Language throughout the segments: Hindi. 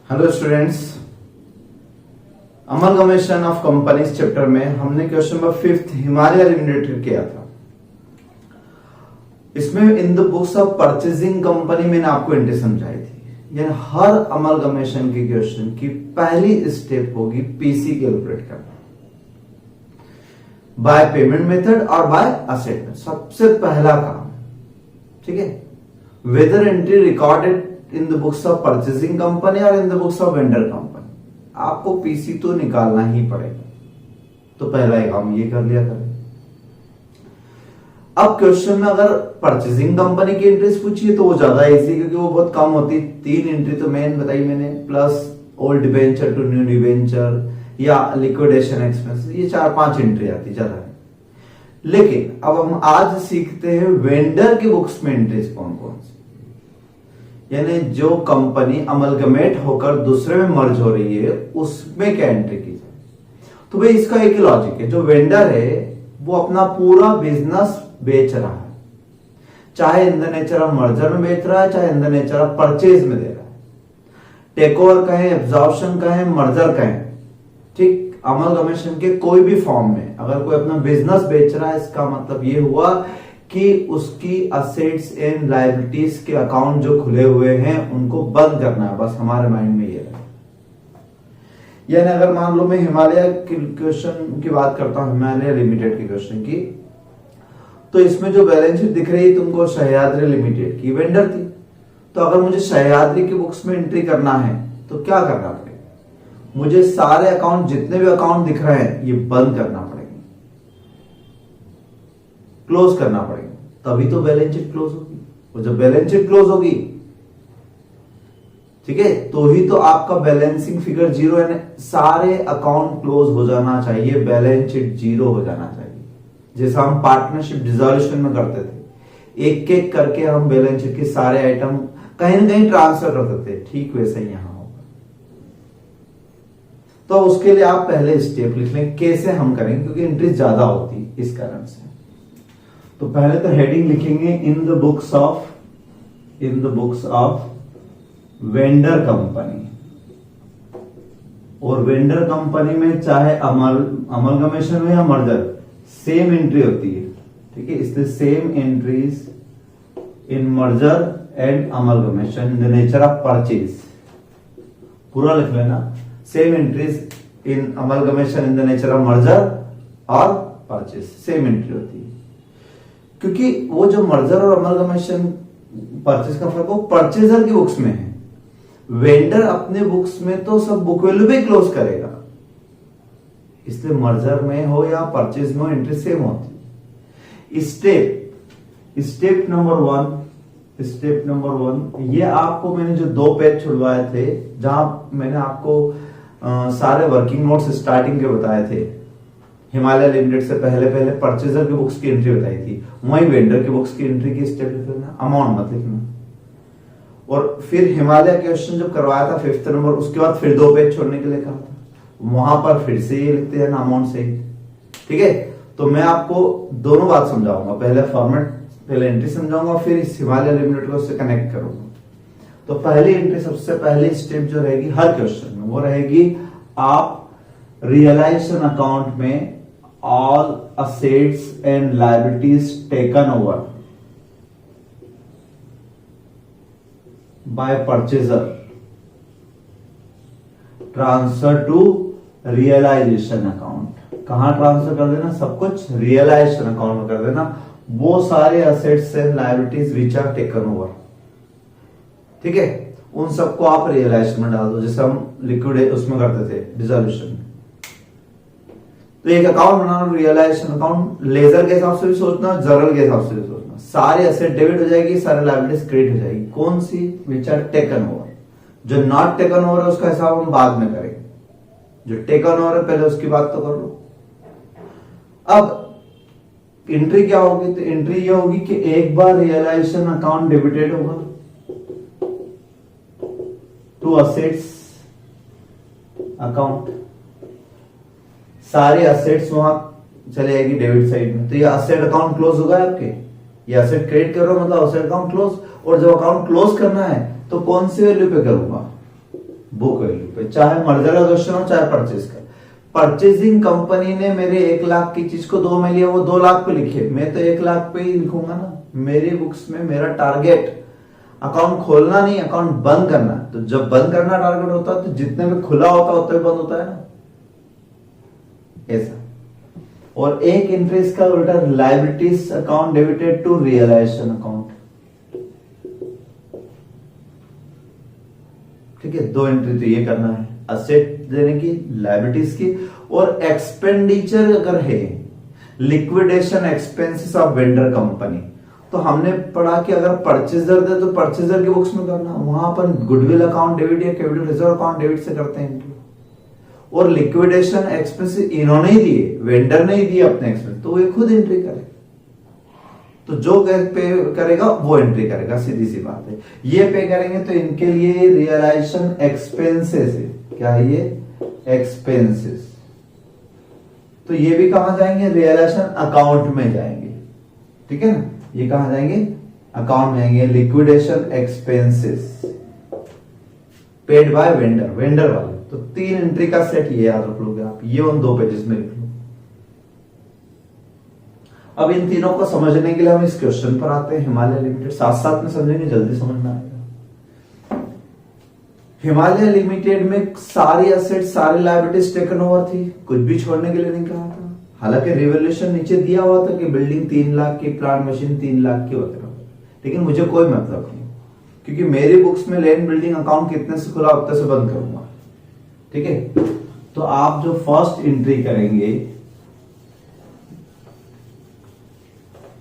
Hello students, amalgamation of companies chapter में हमने क्वेश्चन नंबर 5 हिमालय लिमिटेड किया था। इसमें इन the books of purchasing company मैंने आपको एंट्री समझाई थी। यानी हर अमलगमेशन के क्वेश्चन की पहली स्टेप होगी पीसी कैलकुलेट करना बाय पेमेंट मेथड और बाय असेट मेथड। सबसे पहला काम, ठीक है, whether entry recorded in the books of purchasing company और in the books of vendor company, आपको पीसी तो निकालना ही पड़ेगा। तो पहला काम ये कर लिया करें। अब क्वेश्चन में अगर परचेजिंग कंपनी की एंट्रीज पूछी है तो वो ज्यादा इजी, क्योंकि वो बहुत कम होती। 3 एंट्री तो मेन बताई मैंने, plus old debenture to new debenture या लिक्विडेशन एक्सपेंस, ये 4-5 एंट्री आती, ज्यादा नहीं। लेकिन अब हम आज सीखते हैं वेंडर की बुक्स में एंट्रीज कौन कौन सी, यानी जो कंपनी अमलगमेट होकर दूसरे में मर्ज हो रही है उसमें क्या एंट्री की जाए। तो भाई इसका एक ही लॉजिक है, जो वेंडर है वो अपना पूरा बिजनेस बेच रहा है, चाहे इन द नेचर ऑफ मर्जर में बेच रहा है, चाहे इन द नेचर ऑफ परचेज में दे रहा है। टेक ओवर कहें, एब्जॉर्प्शन कहें, मर्जर कहें, ठीक, अमलगमेशन के कोई भी फॉर्म में अगर कोई अपना बिजनेस बेच रहा है, इसका मतलब ये हुआ कि उसकी असेट्स एंड लायबिलिटीज के अकाउंट जो खुले हुए हैं उनको बंद करना है। बस हमारे माइंड में ये रहे। यानी अगर मान लो मैं हिमालय के क्वेश्चन की बात करता हूं, हिमालय लिमिटेड के क्वेश्चन की, तो इसमें जो बैलेंस शीट दिख रही है तुमको सह्याद्री लिमिटेड की, वेंडर थी। तो अगर मुझे सह्याद्री की बुक्स में एंट्री करना है तो क्या करना पड़ेगा, मुझे सारे अकाउंट, जितने भी अकाउंट दिख रहे हैं, ये बंद करना पड़ेगा, क्लोज करना पड़ेगा, तभी तो बैलेंस शीट क्लोज होगी। और जब बैलेंस शीट क्लोज होगी, ठीक है, तो ही तो आपका बैलेंसिंग फिगर जीरो, यानी सारे अकाउंट क्लोज हो जाना चाहिए, बैलेंस शीट जीरो हो जाना चाहिए। जैसा हम पार्टनरशिप डिसॉल्यूशन में करते थे, एक एक करके हम बैलेंस शीट के सारे आइटम कहीं ना कहीं ट्रांसफर करते थे, ठीक वैसे ही यहां होगा। तो उसके लिए आप पहले स्टेप लिख लें, कैसे हम करेंगे, क्योंकि एंट्री ज्यादा होती इस कारण से। तो पहले तो हेडिंग लिखेंगे इन the books of vendor company. और वेंडर कंपनी में चाहे अमलगमेशन हो या मर्जर, सेम एंट्री होती है, ठीक है। इसलिए same entries in merger and amalgamation in the nature of purchase, पूरा लिख लेना। Same entries in amalgamation in the nature of merger और परचेज, सेम एंट्री होती है। क्योंकि वो जो मर्जर और अमलगमेशन परचेज का फर्क वो परचेजर की बुक्स में है, वेंडर अपने बुक्स में तो सब बुक वैल्यू भी क्लोज करेगा। इसलिए मर्जर में हो या परचेज में हो, एंट्री सेम होती। स्टेप नंबर वन, ये आपको मैंने जो 2 पेज छुड़वाए थे, जहां मैंने आपको सारे वर्किंग नोट्स स्टार्टिंग के बताए थे, हिमालय लिमिटेड से पहले परचेजर की बुक्स की एंट्री बताई थी, वही वेंडर की बुक्स की एंट्री की स्टेप लिख लेना, अमाउंट मत लिखना। और फिर हिमालय क्वेश्चन जब करवाया था 5th नंबर, उसके बाद फिर 2 पेज छोड़ने के लिए कहा था, वहां पर फिर से ये लिखते हैं ना, अमाउंट से ही, ठीक है। तो मैं आपको दोनों बात समझाऊंगा, पहले फॉर्मेट, पहले एंट्री समझाऊंगा, फिर इस हिमालय लिमिटेड को उससे कनेक्ट करूंगा। तो पहली एंट्री, सबसे पहली स्टेप जो रहेगी हर क्वेश्चन में, वो रहेगी आप रियलाइजेशन अकाउंट में all assets and liabilities taken over by purchaser transfer to realization account। कहां ट्रांसफर कर देना, सब कुछ रियलाइजेशन अकाउंट में कर देना, वो सारे assets and liabilities which are taken over, ठीक है, उन सबको आप रियलाइजेशन में डाल दो, जैसे हम लिक्विड उसमें करते थे डिसॉल्यूशन। तो एक अकाउंट बनाना, रियलाइजेशन अकाउंट, लेजर के हिसाब से भी सोचना, जर्नल के हिसाब से भी सोचना। सारे एसेट डेबिट हो जाएगी, सारे लायबिलिटीज क्रेडिट हो जाएगी। कौन सी, विच आर टेकन ओवर। जो नॉट टेकन ओवर है उसका हिसाब हम बाद में करेंगे, जो टेकन ओवर है पहले उसकी बात तो कर लो। अब एंट्री क्या होगी, तो एंट्री ये होगी कि एक बार रियलाइजेशन अकाउंट डेबिटेड होगा टू असेट्स अकाउंट, सारे असेट्स वहां चले जाएगी डेबिट साइड में। तो ये असेट अकाउंट क्लोज होगा आपके, ये असेट क्रेडिट कर रहा हूं मतलब असेट अकाउंट क्लोज। और जब अकाउंट क्लोज करना है तो कौन सी वैल्यू पे करूंगा, बुक वैल्यू पे, चाहे मर्जर का क्वेश्चन हो चाहे परचेज का। परचेजिंग कंपनी ने मेरे 1 लाख की चीज को 2 में लिया, वो 2 लाख पे लिखे, मैं तो 1 लाख पे ही लिखूंगा ना। मेरी बुक्स में मेरा टारगेट अकाउंट खोलना नहीं, अकाउंट बंद करना। तो जब बंद करना टारगेट होता है तो जितने में खुला होता है उतने बंद होता है ना, ऐसा। और एक एंट्री इसका उल्टा, liabilities account debited to realisation account. ठीक है, 2 एंट्री तो ये करना है, असेट देने की, लायबिलिटीज की। और एक्सपेंडिचर अगर है, liquidation expenses of vendor company, तो हमने पढ़ा कि अगर परचेजर दे तो परचेजर की बुक्स में करना, वहां पर गुडविल अकाउंट डेबिट या कैपिटल रिजर्व अकाउंट डेबिट से करते हैं एंट्री। और लिक्विडेशन एक्सपेंसेस इन्होंने ही दिए, वेंडर ने ही दिए अपने एक्सपेंस, तो वो खुद एंट्री करे। तो जो पे करेगा वो एंट्री करेगा, सीधी सी बात है। ये पे करेंगे तो इनके लिए रियलाइजेशन एक्सपेंसेस है, क्या है ये, एक्सपेंसेस। तो ये भी कहां जाएंगे, रियलाइजेशन अकाउंट में जाएंगे। ठीक है ना, ये कहां जाएंगे, अकाउंट में जाएंगे। Liquidation expenses paid by vendor, vendor वाले। तो 3 एंट्री का सेट ये याद रख लोगे आप, ये उन 2 पेजेस में लिख लो। अब इन तीनों को समझने के लिए हम इस क्वेश्चन पर आते हैं, हिमालय लिमिटेड। साथ साथ में समझेंगे, जल्दी समझ में आएगा। हिमालय लिमिटेड में सारी एसेट, सारी लायबिलिटीज टेकन ओवर थी, कुछ भी छोड़ने के लिए नहीं कहा था। हालांकि रिवोल्यूशन नीचे दिया हुआ था कि बिल्डिंग 3 लाख की, प्लांट मशीन 3 लाख की वगैरह, लेकिन मुझे कोई मतलब नहीं, क्योंकि मेरी बुक्स में लैंड बिल्डिंग अकाउंट कितने से खुला उतने से बंद करूंगा। ठीक है, तो आप जो फर्स्ट एंट्री करेंगे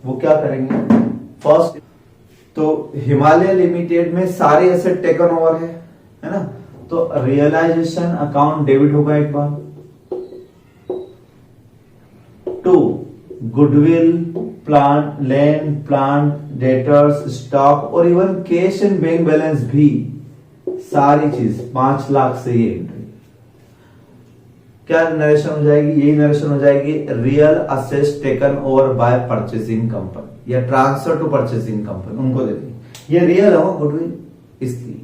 वो क्या करेंगे, फर्स्ट तो हिमालय लिमिटेड में सारे एसेट टेकन ओवर है ना, तो रियलाइजेशन अकाउंट डेबिट होगा एक बार। 2 goodwill, plant, land, plant, debtors, stock और even cash and bank balance भी, सारी चीज 5 लाख से ये एंट्री। क्या नरेशन हो जाएगी, यही नरेशन हो जाएगी, real assets taken over by purchasing company या ट्रांसफर टू परचेसिंग कंपनी, उनको देती। ये रियल है वो गुडविल, इसलिए।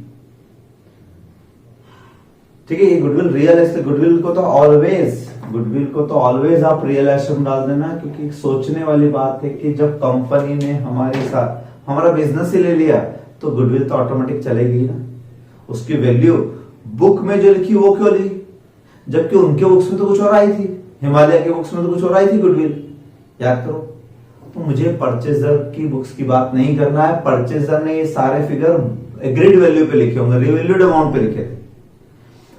ठीक है, ये गुडविल रियल है, इसलिए गुडविल को तो ऑलवेज आप रियलाइजेशन डाल देना, क्योंकि सोचने वाली बात है कि जब कंपनी ने हमारे साथ हमारा बिजनेस ही ले लिया तो गुडविल तो ऑटोमेटिक चलेगी ना। उसकी वैल्यू बुक में जो लिखी वो क्यों ली, जबकि उनके बुक्स में तो कुछ और आई थी, हिमालय के बुक्स में तो कुछ और आई थी गुडविल, याद करो। तो मुझे परचेजर की बुक्स की बात नहीं करना है। परचेजर ने ये सारे फिगर एग्रीड वैल्यू पे लिखे होंगे, रिवैल्यूड अमाउंट पे लिखे थे।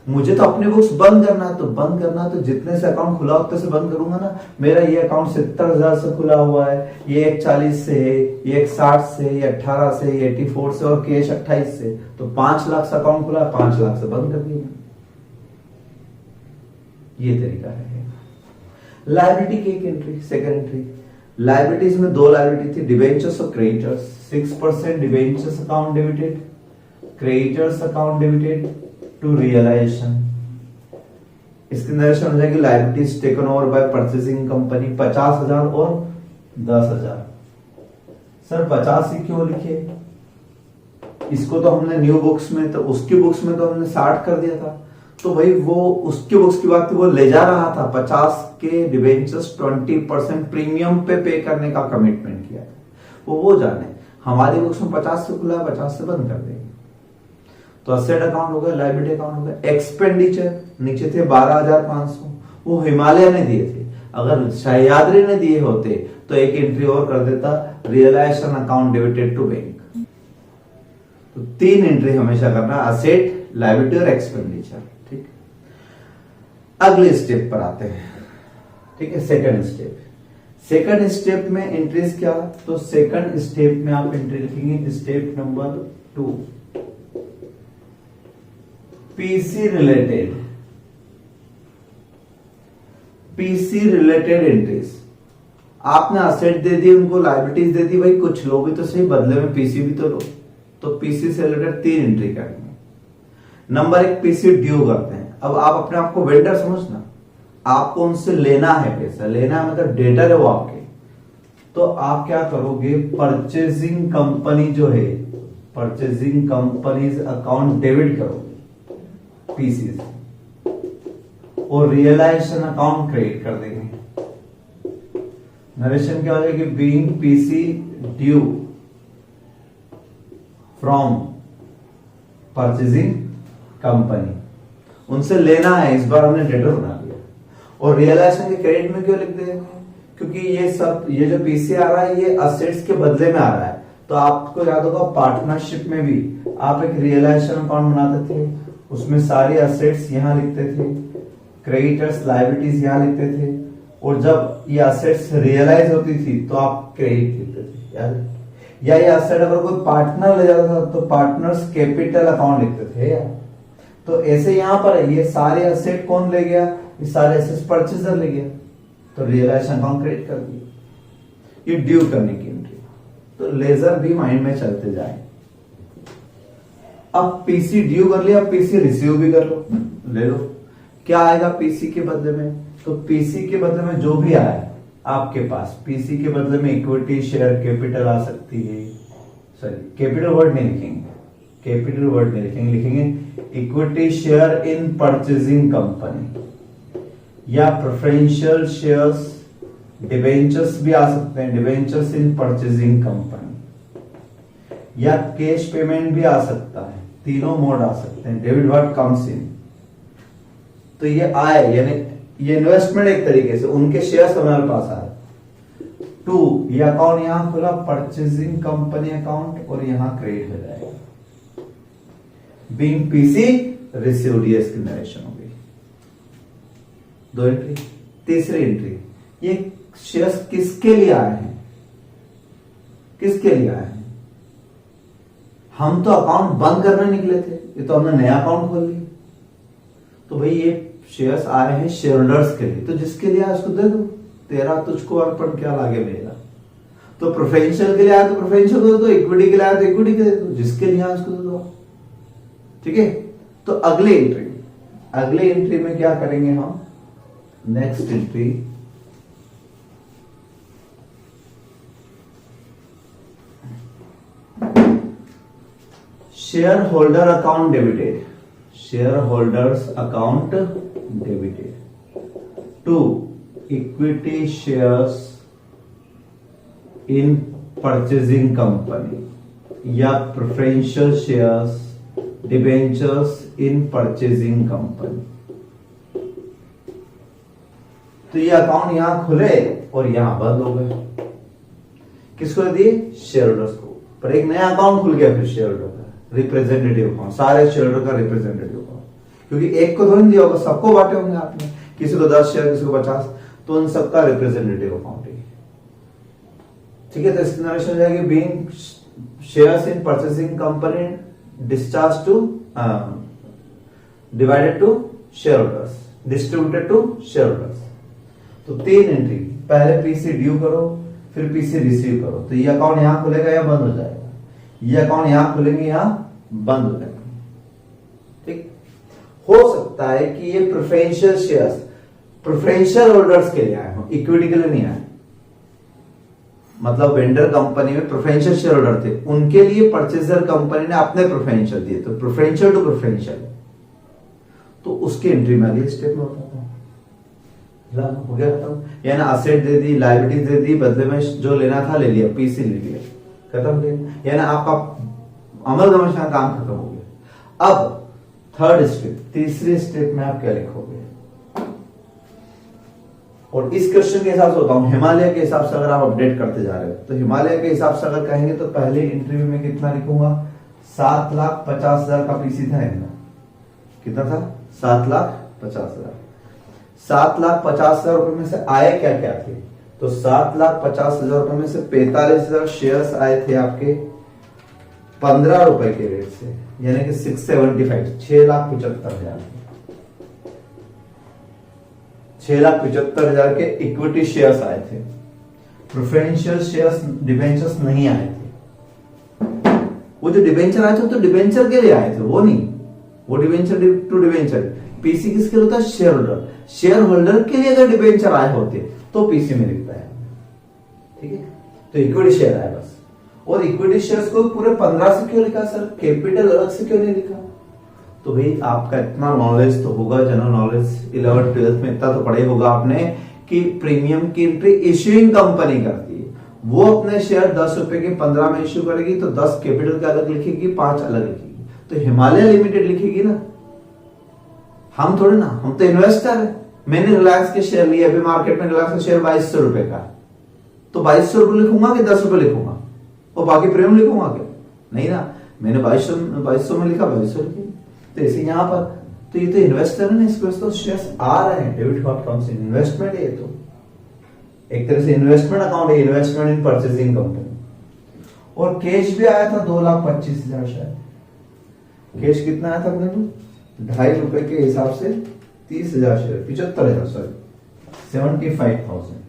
मुझे तो अपने बुक्स बंद करना है, तो जितने से अकाउंट खुला उतने से बंद करूंगा ना। मेरा ये अकाउंट 70,000 से खुला हुआ है, ये 140 से है, ये 160 से, ये 18 से, ये 84 से और कैश 28 से, तो 5 लाख से अकाउंट खुला, 5 लाख से बंद कर दिया। ये तरीका है। लायबिलिटी की एक एंट्री, सेकंड एंट्री। लायबिलिटीज में 2 लायबिलिटी थी, डिबेंचर्स और creditors. 6% debentures account debited, creditors account debited to realisation. इसके नरेशन हो जाएगी, liabilities taken over by purchasing company 50,000 और 10,000। सर 50 ही क्यों लिखे, इसको तो हमने न्यू बुक्स में, तो उसकी बुक्स में तो हमने 60 कर दिया था। तो भाई वो उसकी बुक्स की बात थी, वो ले जा रहा था 50 के डिबेंचर्स, 20% प्रीमियम पे करने का कमिटमेंट किया था। वो जाने, हमारी बुक्स में 50 से खुला, 50 से बंद कर देंगे। तो असेट अकाउंट हो गया, लायबिलिटी अकाउंट हो गया। एक्सपेंडिचर नीचे थे 12,500, वो हिमालय ने दिए थे। अगर सह्याद्री ने दिए होते तो एक एंट्री और कर देता, realisation account debited to bank. तो 3 एंट्री हमेशा करना, असेट, लायबिलिटी और एक्सपेंडिचर। ठीक, अगले स्टेप पर आते हैं। ठीक है, सेकंड स्टेप। सेकंड स्टेप में एंट्रीज क्या, तो सेकंड स्टेप में आप एंट्री लिखेंगे, step number 2, PC related entries. आपने असेट दे दी, उनको लायबिलिटीज दे दी, भाई कुछ लो भी तो सही, बदले में पीसी भी तो लो। तो पीसी से रिलेटेड 3 एंट्री करेंगे। नंबर 1, पीसी ड्यू करते हैं। अब आप अपने आप को वेंडर समझना, आपको उनसे लेना है पैसा, लेना है मतलब डेटर है वो आपके। तो आप क्या करोगे, परचेजिंग कंपनी जो है, परचेजिंग कंपनीज अकाउंट डेबिट करोगे। पीसीज, और रियलाइजेशन अकाउंट क्रिएट कर देंगे। नरेशन क्या हो जाएगी, being PC due from purchasing company, उनसे लेना है, इस बार हमने डेटर बना दिया। और रियलाइजेशन के क्रेडिट में क्यों लिखते हैं, क्योंकि ये जो पीसी आ रहा है ये असेट्स के बदले में आ रहा है। तो आपको याद होगा पार्टनरशिप में भी आप एक रियलाइजेशन अकाउंट बनाते थे, उसमें सारी असेट्स यहां लिखते थे, क्रेडिटर्स लायबिलिटीज यहां लिखते थे, और जब ये असेट्स रियलाइज होती थी तो आप क्रेडिट लिखते थे, याद? या ये असेट अगर कोई पार्टनर ले जाता था तो पार्टनर्स कैपिटल अकाउंट लिखते थे यार। तो ऐसे यहां पर ये सारे असेट कौन ले गया, ये सारे असेट्स परचेजर ले गया, तो रियलाइजेशन अकाउंट क्रिएट कर दिया। ये ड्यू करने की एंट्री, तो लेजर भी माइंड में चलते जाए। अब पीसी ड्यू कर लिया, अब पीसी रिसीव भी कर लो, ले लो। क्या आएगा पीसी के बदले में, तो पीसी के बदले में जो भी आया आपके पास, पीसी के बदले में इक्विटी शेयर कैपिटल आ सकती है, सॉरी कैपिटल वर्ड नहीं लिखेंगे, कैपिटल वर्ड नहीं लिखेंगे, लिखेंगे equity share in purchasing company, या प्रेफरेंशियल शेयर्स, डिबेंचर्स भी आ सकते हैं, डिबेंचर्स इन परचेजिंग कंपनी, या कैश पेमेंट भी आ सकता है। तीनों मोड आ सकते हैं, डेबिट व्हाट कम्स इन। तो ये आए, यानी ये इन्वेस्टमेंट एक तरीके से उनके शेयर्स हमारे पास आए। 2, ये अकाउंट यहां खुला परचेजिंग कंपनी अकाउंट, और यहां क्रेडिट हो जाएगा। बीइंग पीसी रिसीव्ड, ये इसकी नरेशन हो गई। 2 एंट्री। तीसरी एंट्री, ये शेयर्स किसके लिए आए हैं, किसके लिए आए हैं? हम तो अकाउंट बंद करने निकले थे, ये तो हमने नया अकाउंट खोल लिया। तो भाई ये शेयर्स आए हैं शेयर होल्डर्स के लिए, तो जिसके लिए आया उसको दे दो, तेरा तुझको अर्पण क्या लागे मेरा। तो प्रेफरेंशियल के लिए आया तो प्रेफरेंशियल दे दो, इक्विटी के लिए आया तो इक्विटी के दे दो, जिसके लिए आया उसको दे दो। ठीक है, तो अगली एंट्री में क्या करेंगे हम, next entry, share holder account debited, share holders account debited. 2, equity shares in purchasing company, या preferential shares, debentures in purchasing company. तो ये अकाउंट यहां खुले और यहां बंद हो गए। किसको दिए, शेयर होल्डर्स को। पर एक नया अकाउंट खुल गया फिर शेयर होल्डर का, रिप्रेजेंटेटिव अकाउंट, सारे शेयर होल्डर का रिप्रेजेंटेटिव अकाउंट, क्योंकि एक को थोड़ी दिया होगा, सबको बांटे होंगे आपने, किसी को 10 शेयर, किसी को 50, तो उन सबका रिप्रेजेंटेटिव अकाउंट है। ठीक है, तो इसकी नरेशन हो जाएगी, being shares in purchasing company discharge to divided to share holders, distributed to share holders. तो 3 एंट्री, पहले पीसी ड्यू करो, फिर पीसी रिसीव करो। तो ये अकाउंट यहां खुलेगा या बंद हो जाएगा, ये अकाउंट यहां खुलेंगे, यहां बंद हो जाएंगे। ठीक, हो सकता है कि ये प्रेफरेंशियल शेयर्स प्रेफरेंशियल होल्डर्स के लिए आए हो, इक्विटी के लिए नहीं आए। मतलब वेंडर कंपनी में प्रेफरेंशियल शेयर होल्डर थे, उनके लिए परचेजर कंपनी ने अपने प्रेफरेंशियल दिए, तो प्रेफरेंशियल टू प्रेफरेंशियल, तो उसकी एंट्री में अगले स्टेप में होता था। हो गया खत्म, यानी असेट दे दी, लायबिलिटीज दे दी, बदले में जो लेना था ले लिया, पीसी ले लिया, खत्म। यानी आपका अमल दमन काम खत्म हो गया। अब थर्ड स्टेप, तीसरे स्टेप में आप क्या लिखोगे, और इस क्वेश्चन के हिसाब से होता हूं, हिमालय के हिसाब से अगर आप अपडेट करते जा रहे हो, तो हिमालय के हिसाब से अगर कहेंगे तो पहले इंटरव्यू में कितना लिखूंगा, 7,50,000 का पीसी था इनका, कितना था, 7,50,000। 7,50,000 रुपए में से आए क्या क्या थे, तो 7,50,000 रुपए में से 45,000 शेयर्स आए थे आपके 15 रुपए के रेट से, यानी कि 675, 6,75,000, 6,75,000 के इक्विटी शेयर्स आए थे। प्रेफरेंशियल शेयर्स, डिबेंचर्स नहीं आए थे। वो जो डिबेंचर आए थे तो डिबेंचर के लिए आए थे, वो नहीं, वो डिबेंचर टू डिबेंचर। पीसी किसके लिए होता है, शेयर होल्डर। शेयर होल्डर के लिए अगर डिबेंचर आए होते तो पीसी में लिखता है। ठीक है, तो इक्विटी शेयर आए बस। और इक्विटी शेयर्स को पूरे 15 से क्यों लिखा सर, कैपिटल अलग से क्यों नहीं लिखा, तो भाई आपका इतना नॉलेज तो होगा, जनरल नॉलेज 11th 12th में इतना तो पढ़े होगा आपने कि प्रीमियम की एंट्री इश्यूइंग कंपनी करती है। वो अपने शेयर 10 रुपए के 15 में इश्यू करेगी तो 10 कैपिटल के अलग लिखेगी, 5 अलग लिखेगी, तो हिमालय लिमिटेड लिखेगी ना। हम थोड़े ना, हम तो इन्वेस्टर है। मैंने रिलायंस के शेयर लिए, अभी मार्केट में रिलायंस का शेयर 2200 रुपए का है, तो 2200 रुपए लिखूंगा कि 10 रुपए लिखूंगा और बाकी प्रीमियम लिखूंगा क्या? नहीं ना, मैंने 2200 में लिखा, 2200 लिखी। तो ऐसे यहाँ पर तो ये तो इन्वेस्टर है ना, इसको तो शेयर्स आ रहे हैं, debit what comes in, investment है। तो एक तरह से इन्वेस्टमेंट अकाउंट है, इन्वेस्टमेंट इन परचेजिंग कंपनी। और कैश भी आया था 2,25,000 शायद। कैश कितना आया था अपने को? 2.5 रुपए के हिसाब से 30,000 शेयर, 75,000 सॉरी 75,000।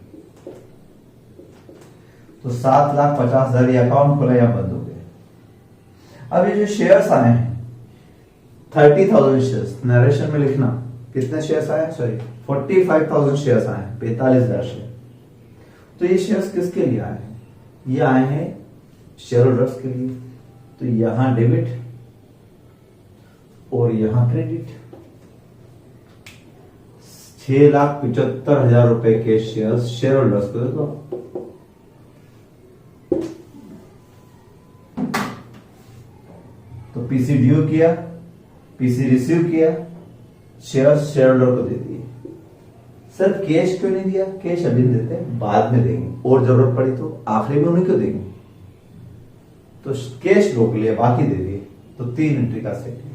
तो 7,50,000 ये अकाउंट खोला या बंद हो गया। अब ये जो शेयर्स आए हैं 30,000 शेयर्स, नरेशन में लिखना कितने शेयर्स आए, सॉरी 45,000 शेयर्स आए हैं, 45,000 शेयर। तो ये शेयर्स किसके लिए आए हैं? ये आए हैं शेयर होल्डर्स के लिए। तो यहां डेबिट और यहां क्रेडिट। 6,75,000 रुपए के शेयर्स शेयर होल्डर्स को दो। तो पीसी ड्यू किया, पीसी रिसीव किया, शेयर शेयर होल्डर को दे दिए। सर कैश क्यों नहीं दिया? कैश अभी देते हैं, बाद में देंगे, और जरूरत पड़ी तो आखिरी में उन्हीं को देंगे। तो कैश रोक लिया, बाकी दे दिए। तो 3 एंट्री का सेट है।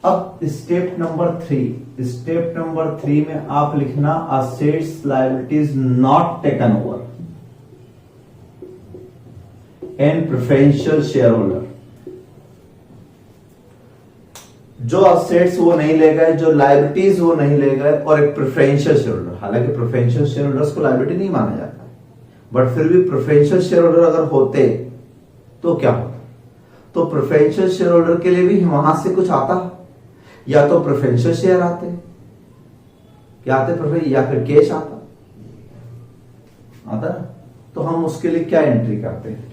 अब स्टेप नंबर 3, स्टेप नंबर 3 में आप लिखना assets liabilities not taken over and preferential share holder. जो असेट्स वो नहीं ले गए, जो लायबिलिटीज वो नहीं ले गए, और एक प्रेफरेंशियल शेयर होल्डर। हालांकि प्रेफरेंशियल शेयर होल्डर्स को लायबिलिटी नहीं माना जाता, बट फिर भी प्रेफरेंशियल शेयर होल्डर अगर होते तो क्या होता? तो प्रेफरेंशियल शेयर होल्डर के लिए भी वहां से कुछ आता, या तो प्रेफरेंशियल शेयर आते, क्या आते प्रेफरेंस, या फिर कैश आता आता। तो हम उसके लिए क्या एंट्री करते हैं?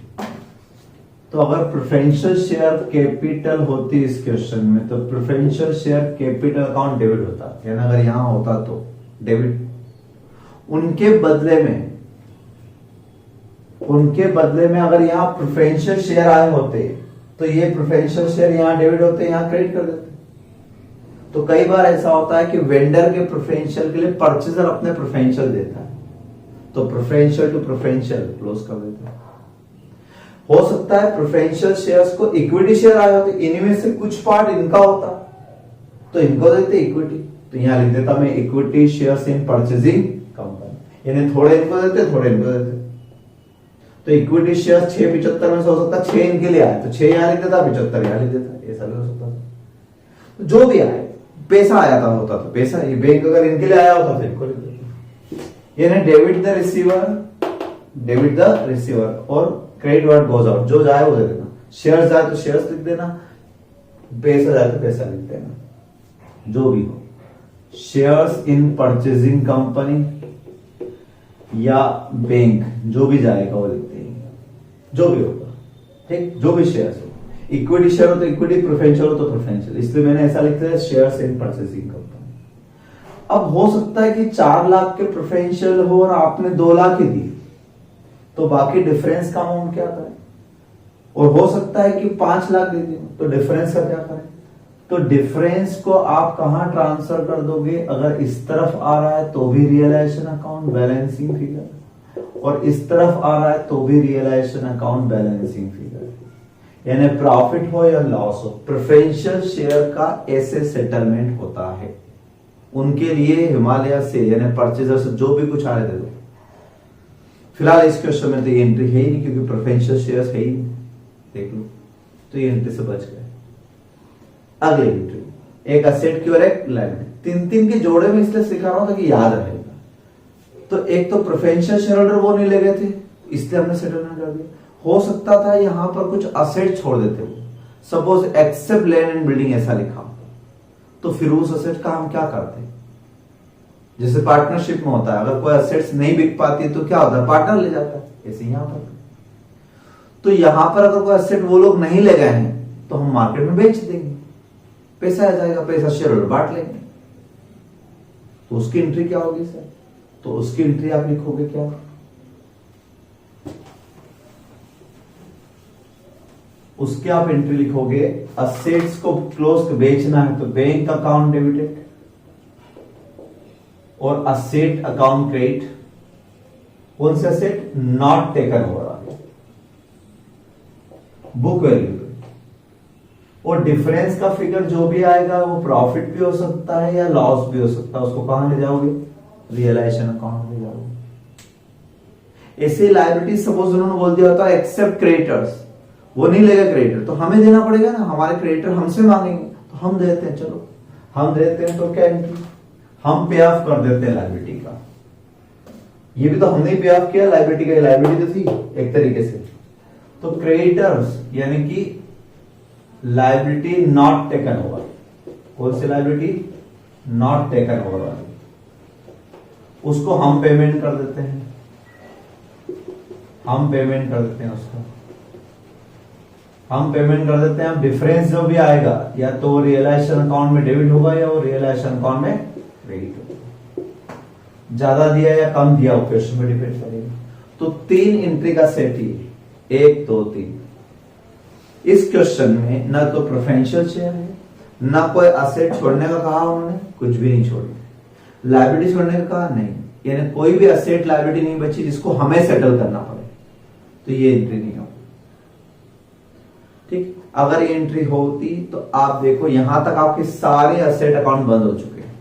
तो अगर प्रेफरेंशियल शेयर कैपिटल होती इस क्वेश्चन में, तो preferential share capital account debit होता, यानी अगर यहां होता तो डेबिट। उनके बदले में अगर यहां प्रेफरेंशियल शेयर आए होते तो ये प्रेफरेंशियल शेयर यहां डेबिट होते, यहां क्रेडिट कर देते। तो कई बार ऐसा होता है कि वेंडर के प्रेफरेंशियल के लिए परचेजर अपने प्रेफरेंशियल देता है, तो प्रेफरेंशियल टू प्रेफरेंशियल क्लोज कर देता है। हो सकता है प्रेफरेंशियल शेयर्स को इक्विटी शेयर आए होते, इनमें से कुछ पार्ट इनका होता तो इनको देते इक्विटी। तो यहां लिख देता मैं equity shares in purchasing company, यानी थोड़े इनको देते, थोड़े इनको देते। तो इक्विटी शेयर 675 में से हो सकता है 6 इनके लिए आए, तो 6 यहां लिख देता, 75 यहां लिख देता, ऐसा भी हो सकता था। जो भी आए, पैसा आया था होता तो पैसा, ये बैंक अगर इनके लिए आया होता तो इनको लिख देता। यानी डेबिट द रिसीवर और क्रेडिट व्हाट गोज आउट, जो जाए वो दे देना। शेयर्स जाए तो शेयर्स लिख देना, पैसा जाए तो पैसा लिख देना, जो भी हो। शेयर्स इन परचेजिंग कंपनी या बैंक, जो भी जाएगा वो लिख देंगे, जो भी होगा, ठीक, जो भी शेयर्स हो। इक्विटी शेयर हो तो इक्विटी, प्रेफरेंशियल हो तो प्रेफरेंशियल, इसलिए मैंने ऐसा लिखा है शेयर्स इन परचेजिंग कंपनी। अब हो सकता है कि 4 लाख के प्रेफरेंशियल हो और आपने 2 लाख ही दी, तो बाकी डिफरेंस का अमाउंट क्या करें? और हो सकता है कि 5 लाख दे दिए, तो डिफरेंस का क्या करें? तो डिफरेंस को आप कहां ट्रांसफर कर दोगे? अगर इस तरफ आ रहा है तो भी रियलाइजेशन अकाउंट बैलेंसिंग फिगर, और इस तरफ आ रहा है तो भी रियलाइजेशन अकाउंट बैलेंसिंग फिगर। यानी प्रॉफिट हो या लॉस हो, प्रेफरेंशियल शेयर का ऐसे सेटलमेंट होता है। उनके लिए हिमालय से यानी परचेजर से जो भी कुछ आ रहे दे दो। फिलहाल इस क्वेश्चन में तो ये एंट्री है ही नहीं, क्योंकि प्रेफरेंशियल शेयर्स है ही नहीं, देख लो, तो ये एंट्री से बच गए। अगली एंट्री, एक असेट की और एक लायबिलिटी, 3-3 के जोड़े में इसलिए सिखा रहा हूं ताकि याद रहेगा। तो एक तो प्रेफरेंशियल शेयर होल्डर वो नहीं ले गए थे, इसलिए हमने सेटलमेंट कर दिया। हो सकता था यहां पर कुछ असेट छोड़ देते हो, suppose except land and building ऐसा लिखा, तो फिर उस असेट का हम क्या करते? जैसे पार्टनरशिप में होता है, अगर कोई असेट्स नहीं बिक पाती तो क्या होता है? पार्टनर ले जाता है। ऐसे यहां पर, तो यहां पर अगर कोई असेट वो लोग नहीं ले गए हैं तो हम मार्केट में बेच देंगे, पैसा आ जाएगा, पैसा शेयर होल्डर बांट लेंगे। तो उसकी एंट्री क्या होगी सर? तो उसकी एंट्री आप लिखोगे क्या? उसके आप एंट्री लिखोगे असेट्स को क्लोज बेचना है तो बैंक अकाउंट डेबिटेड और असेट अकाउंट क्रेडिट। कौन से असेट? नॉट टेकन ओवर वाले, बुक वैल्यू। और डिफरेंस का फिगर जो भी आएगा वो प्रॉफिट भी हो सकता है या लॉस भी हो सकता है, उसको कहां ले जाओगे? रियलाइजेशन अकाउंट में जाओगे। ऐसे लायबिलिटी सपोज उन्होंने बोल दिया होता एक्सेप्ट क्रेडिटर्स, वो नहीं लेगा क्रेडिटर, तो हमें देना पड़ेगा ना, हमारे क्रेडिटर हमसे मांगेंगे तो हम देते हैं। चलो हम देते हैं तो क्या एंट्री? हम पे ऑफ कर देते हैं लायबिलिटी का। ये भी तो हमने पे ऑफ किया लायबिलिटी का, लायबिलिटी तो थी एक तरीके से। तो क्रेडिटर्स यानी कि लायबिलिटी नॉट टेकन ओवर, कौन सी लायबिलिटी? नॉट टेकन ओवर वाली, उसको हम पेमेंट कर देते हैं, हम पेमेंट कर देते हैं उसको, हम पेमेंट कर देते हैं। हम डिफरेंस जो भी आएगा या तो रियलाइजेशन अकाउंट में डेबिट होगा या वो रियलाइजेशन अकाउंट में क्रेडिट होगा। ज्यादा दिया या कम दिया वो क्वेश्चन में डिपेंड करेगा। तो 3 एंट्री का सेट ही 1 2 3। इस क्वेश्चन में ना तो प्रेफरेंशियल शेयर है, ना कोई असेट छोड़ने का कहा उन्होंने, कुछ भी नहीं छोड़ी। लायबिलिटी छोड़ने का कहा नहीं, यानी कोई भी असेट लायबिलिटी नहीं बची जिसको हमें सेटल करना पड़े, तो ये एंट्री नहीं हो। ठीक, अगर ये एंट्री होती तो आप देखो यहां तक आपके सारे असेट अकाउंट बंद हो चुके हैं।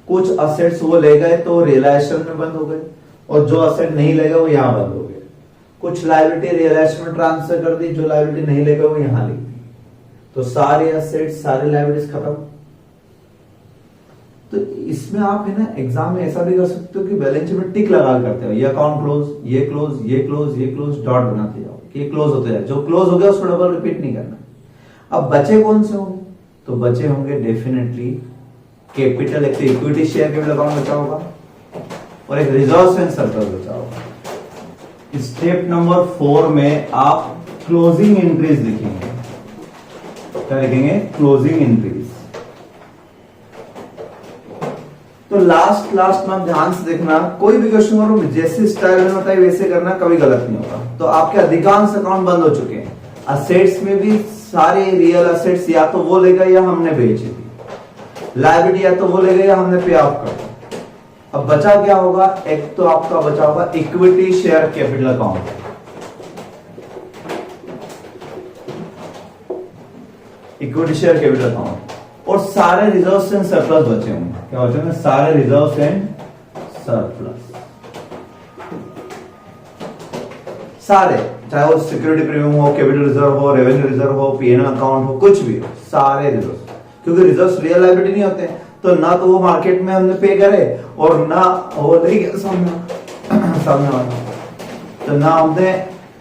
कुछ असेट्स वो ले गए तो रियलाइजेशन में बंद हो गए, और जो असेट नहीं ले गए वो यहां बंद हो गए। कुछ लायबिलिटी रियलाइजेशन में ट्रांसफर कर दी, जो लायबिलिटी नहीं ले गए वो यहां लिख दी। तो सारे असेट्स सारे लायबिलिटीज खत्म। तो इसमें आप है ना एग्जाम में ऐसा भी कर सकते हो कि बैलेंस शीट में टिक लगा करते हो, ये अकाउंट क्लोज, ये क्लोज, ये क्लोज, ये क्लोज, डॉट बनाते जाओ कि ये क्लोज होते जाए। जो क्लोज हो गया उसको डबल रिपीट नहीं करना। अब बचे कौन से होंगे? तो बचे होंगे डेफिनेटली कैपिटल, एक इक्विटी शेयर कैपिटल अकाउंट बचा होगा और एक रिजर्व्स एंड सरप्लस बचा होगा। स्टेप नंबर 4 में आप क्लोजिंग एंट्रीज लिखेंगे। क्या लिखेंगे? Closing entries. तो लास्ट में आप ध्यान से देखना, कोई भी क्वेश्चन करो जैसे स्टाइल में होता है वैसे करना, कभी गलत नहीं होगा। तो आपके अधिकांश अकाउंट बंद हो चुके हैं। असेट्स में भी सारे रियल असेट्स या तो वो ले गए या हमने बेचे थी, लायबिलिटी या तो वो ले गए या हमने पे ऑफ कर। अब बचा क्या होगा? एक तो आपका बचा होगा equity share capital account, equity share capital account, और सारे रिजर्व्स एंड सरप्लस बचे होंगे। क्या बचे होंगे? सारे रिजर्व्स एंड सरप्लस, सारे, चाहे वो सिक्योरिटी प्रीमियम हो, कैपिटल रिजर्व हो, रेवेन्यू रिजर्व हो, पीएनएल अकाउंट हो, कुछ भी हो, सारे रिजर्व। क्योंकि रिजर्व्स रियल लायबिलिटी नहीं होते, तो ना तो वो मार्केट में हमने पे करे और ना वो ले गया सामने वाला, तो ना हमने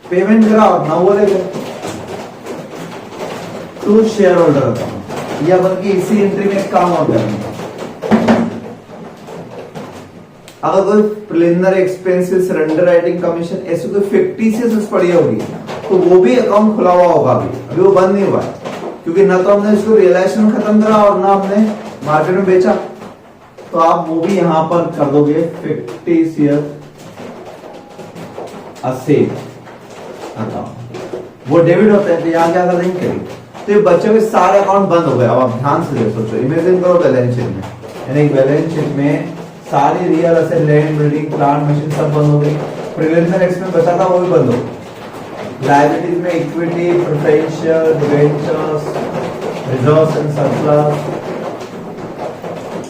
पेमेंट करा और ना वो ले गए। टू शेयर होल्डर अकाउंट, या बल्कि इसी एंट्री में काम और करेंगे। अगर कोई preliminary expenses, surrender writing commission, ऐसे कोई फिक्टिशियस पड़ी होगी तो वो भी अकाउंट खुला हुआ होगा। अभी वो बंद नहीं हुआ है, क्योंकि ना तो हमने इसको रियलाइजेशन खत्म करा और ना हमने मार्केट में बेचा। तो आप वो भी यहां पर कर दोगे फिक्टिशियस असेट अकाउंट, वो डेबिट होता है। तो यहां क्या कर देंगे? तो ये बच्चे हुए सारे अकाउंट बंद हो गए। अब आप ध्यान से सोचो, इमेजिन करो बैलेंस शीट में, यानी बैलेंस शीट में सारी real asset, land, building, plant, machine सब बंद हो गई। प्रिलिमिनरी एक्सपेंस बचा था वो भी बंद हो गई। लायबिलिटीज में equity, preferential, debentures, reserves and surplus,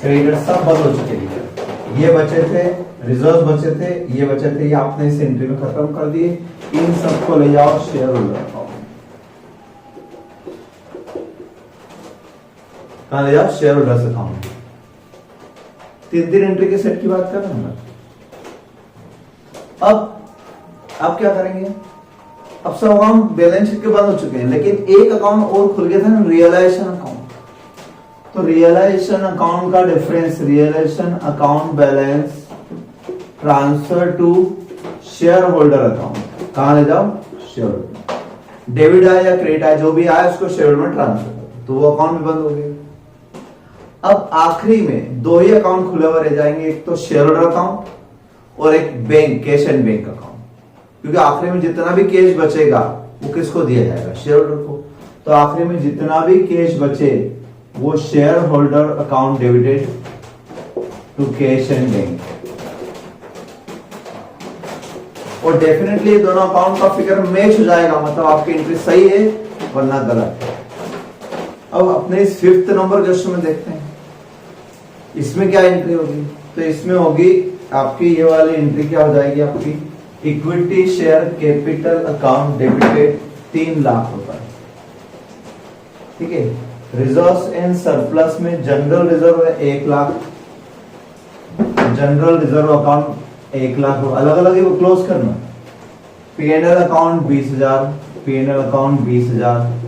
credit सब बंद हो चुके हैं। ये बचे थे, रिजर्व बचे थे, ये बचे थे, ये आपने इस एंट्री में खत्म कर दिए। इन सबको ले जाओ शेयर होल्डर अकाउंट। कहां ले जाओ? Share holders account. 3 एंट्री के सेट की बात कर रहे हैं। अब आप क्या करेंगे? अब सब अकाउंट बैलेंस शीट के बंद हो चुके हैं, लेकिन एक अकाउंट और खुल गया था ना, रियलाइजेशन अकाउंट। तो रियलाइजेशन अकाउंट का difference, realisation account balance transfer to share holder account. कहां ले जाओ? Share holder. डेबिट आया या क्रेडिट आया, जो भी आया उसको शेयर होल्डर में ट्रांसफर। तो तो वो अकाउंट भी बंद हो गया। अब आखिरी में दो ही अकाउंट खुले हुए रह जाएंगे, एक तो शेयर होल्डर अकाउंट और एक bank cash and bank account, क्योंकि आखिरी में जितना भी कैश बचेगा वो किसको दिया जाएगा, शेयर होल्डर को। तो आखिरी में जितना भी कैश बचे वो share holder account debited to cash and bank. और डेफिनेटली दोनों अकाउंट का फिगर मैच हो जाएगा, मतलब आपकी एंट्री सही है वरना गलत है। अब अपने इस 5th नंबर क्वेश्चन में देखते हैं, इसमें क्या एंट्री होगी। तो इसमें होगी आपकी ये वाली एंट्री, क्या हो जाएगी आपकी, equity share capital account debited 3 lakh रुपए। ठीक है, रिजर्व्स एंड सरप्लस में जनरल रिजर्व है 1 lakh, general reserve account 1 lakh, अलग अलग ही वो क्लोज करना। PNL account 20,000, PNL account 20,000।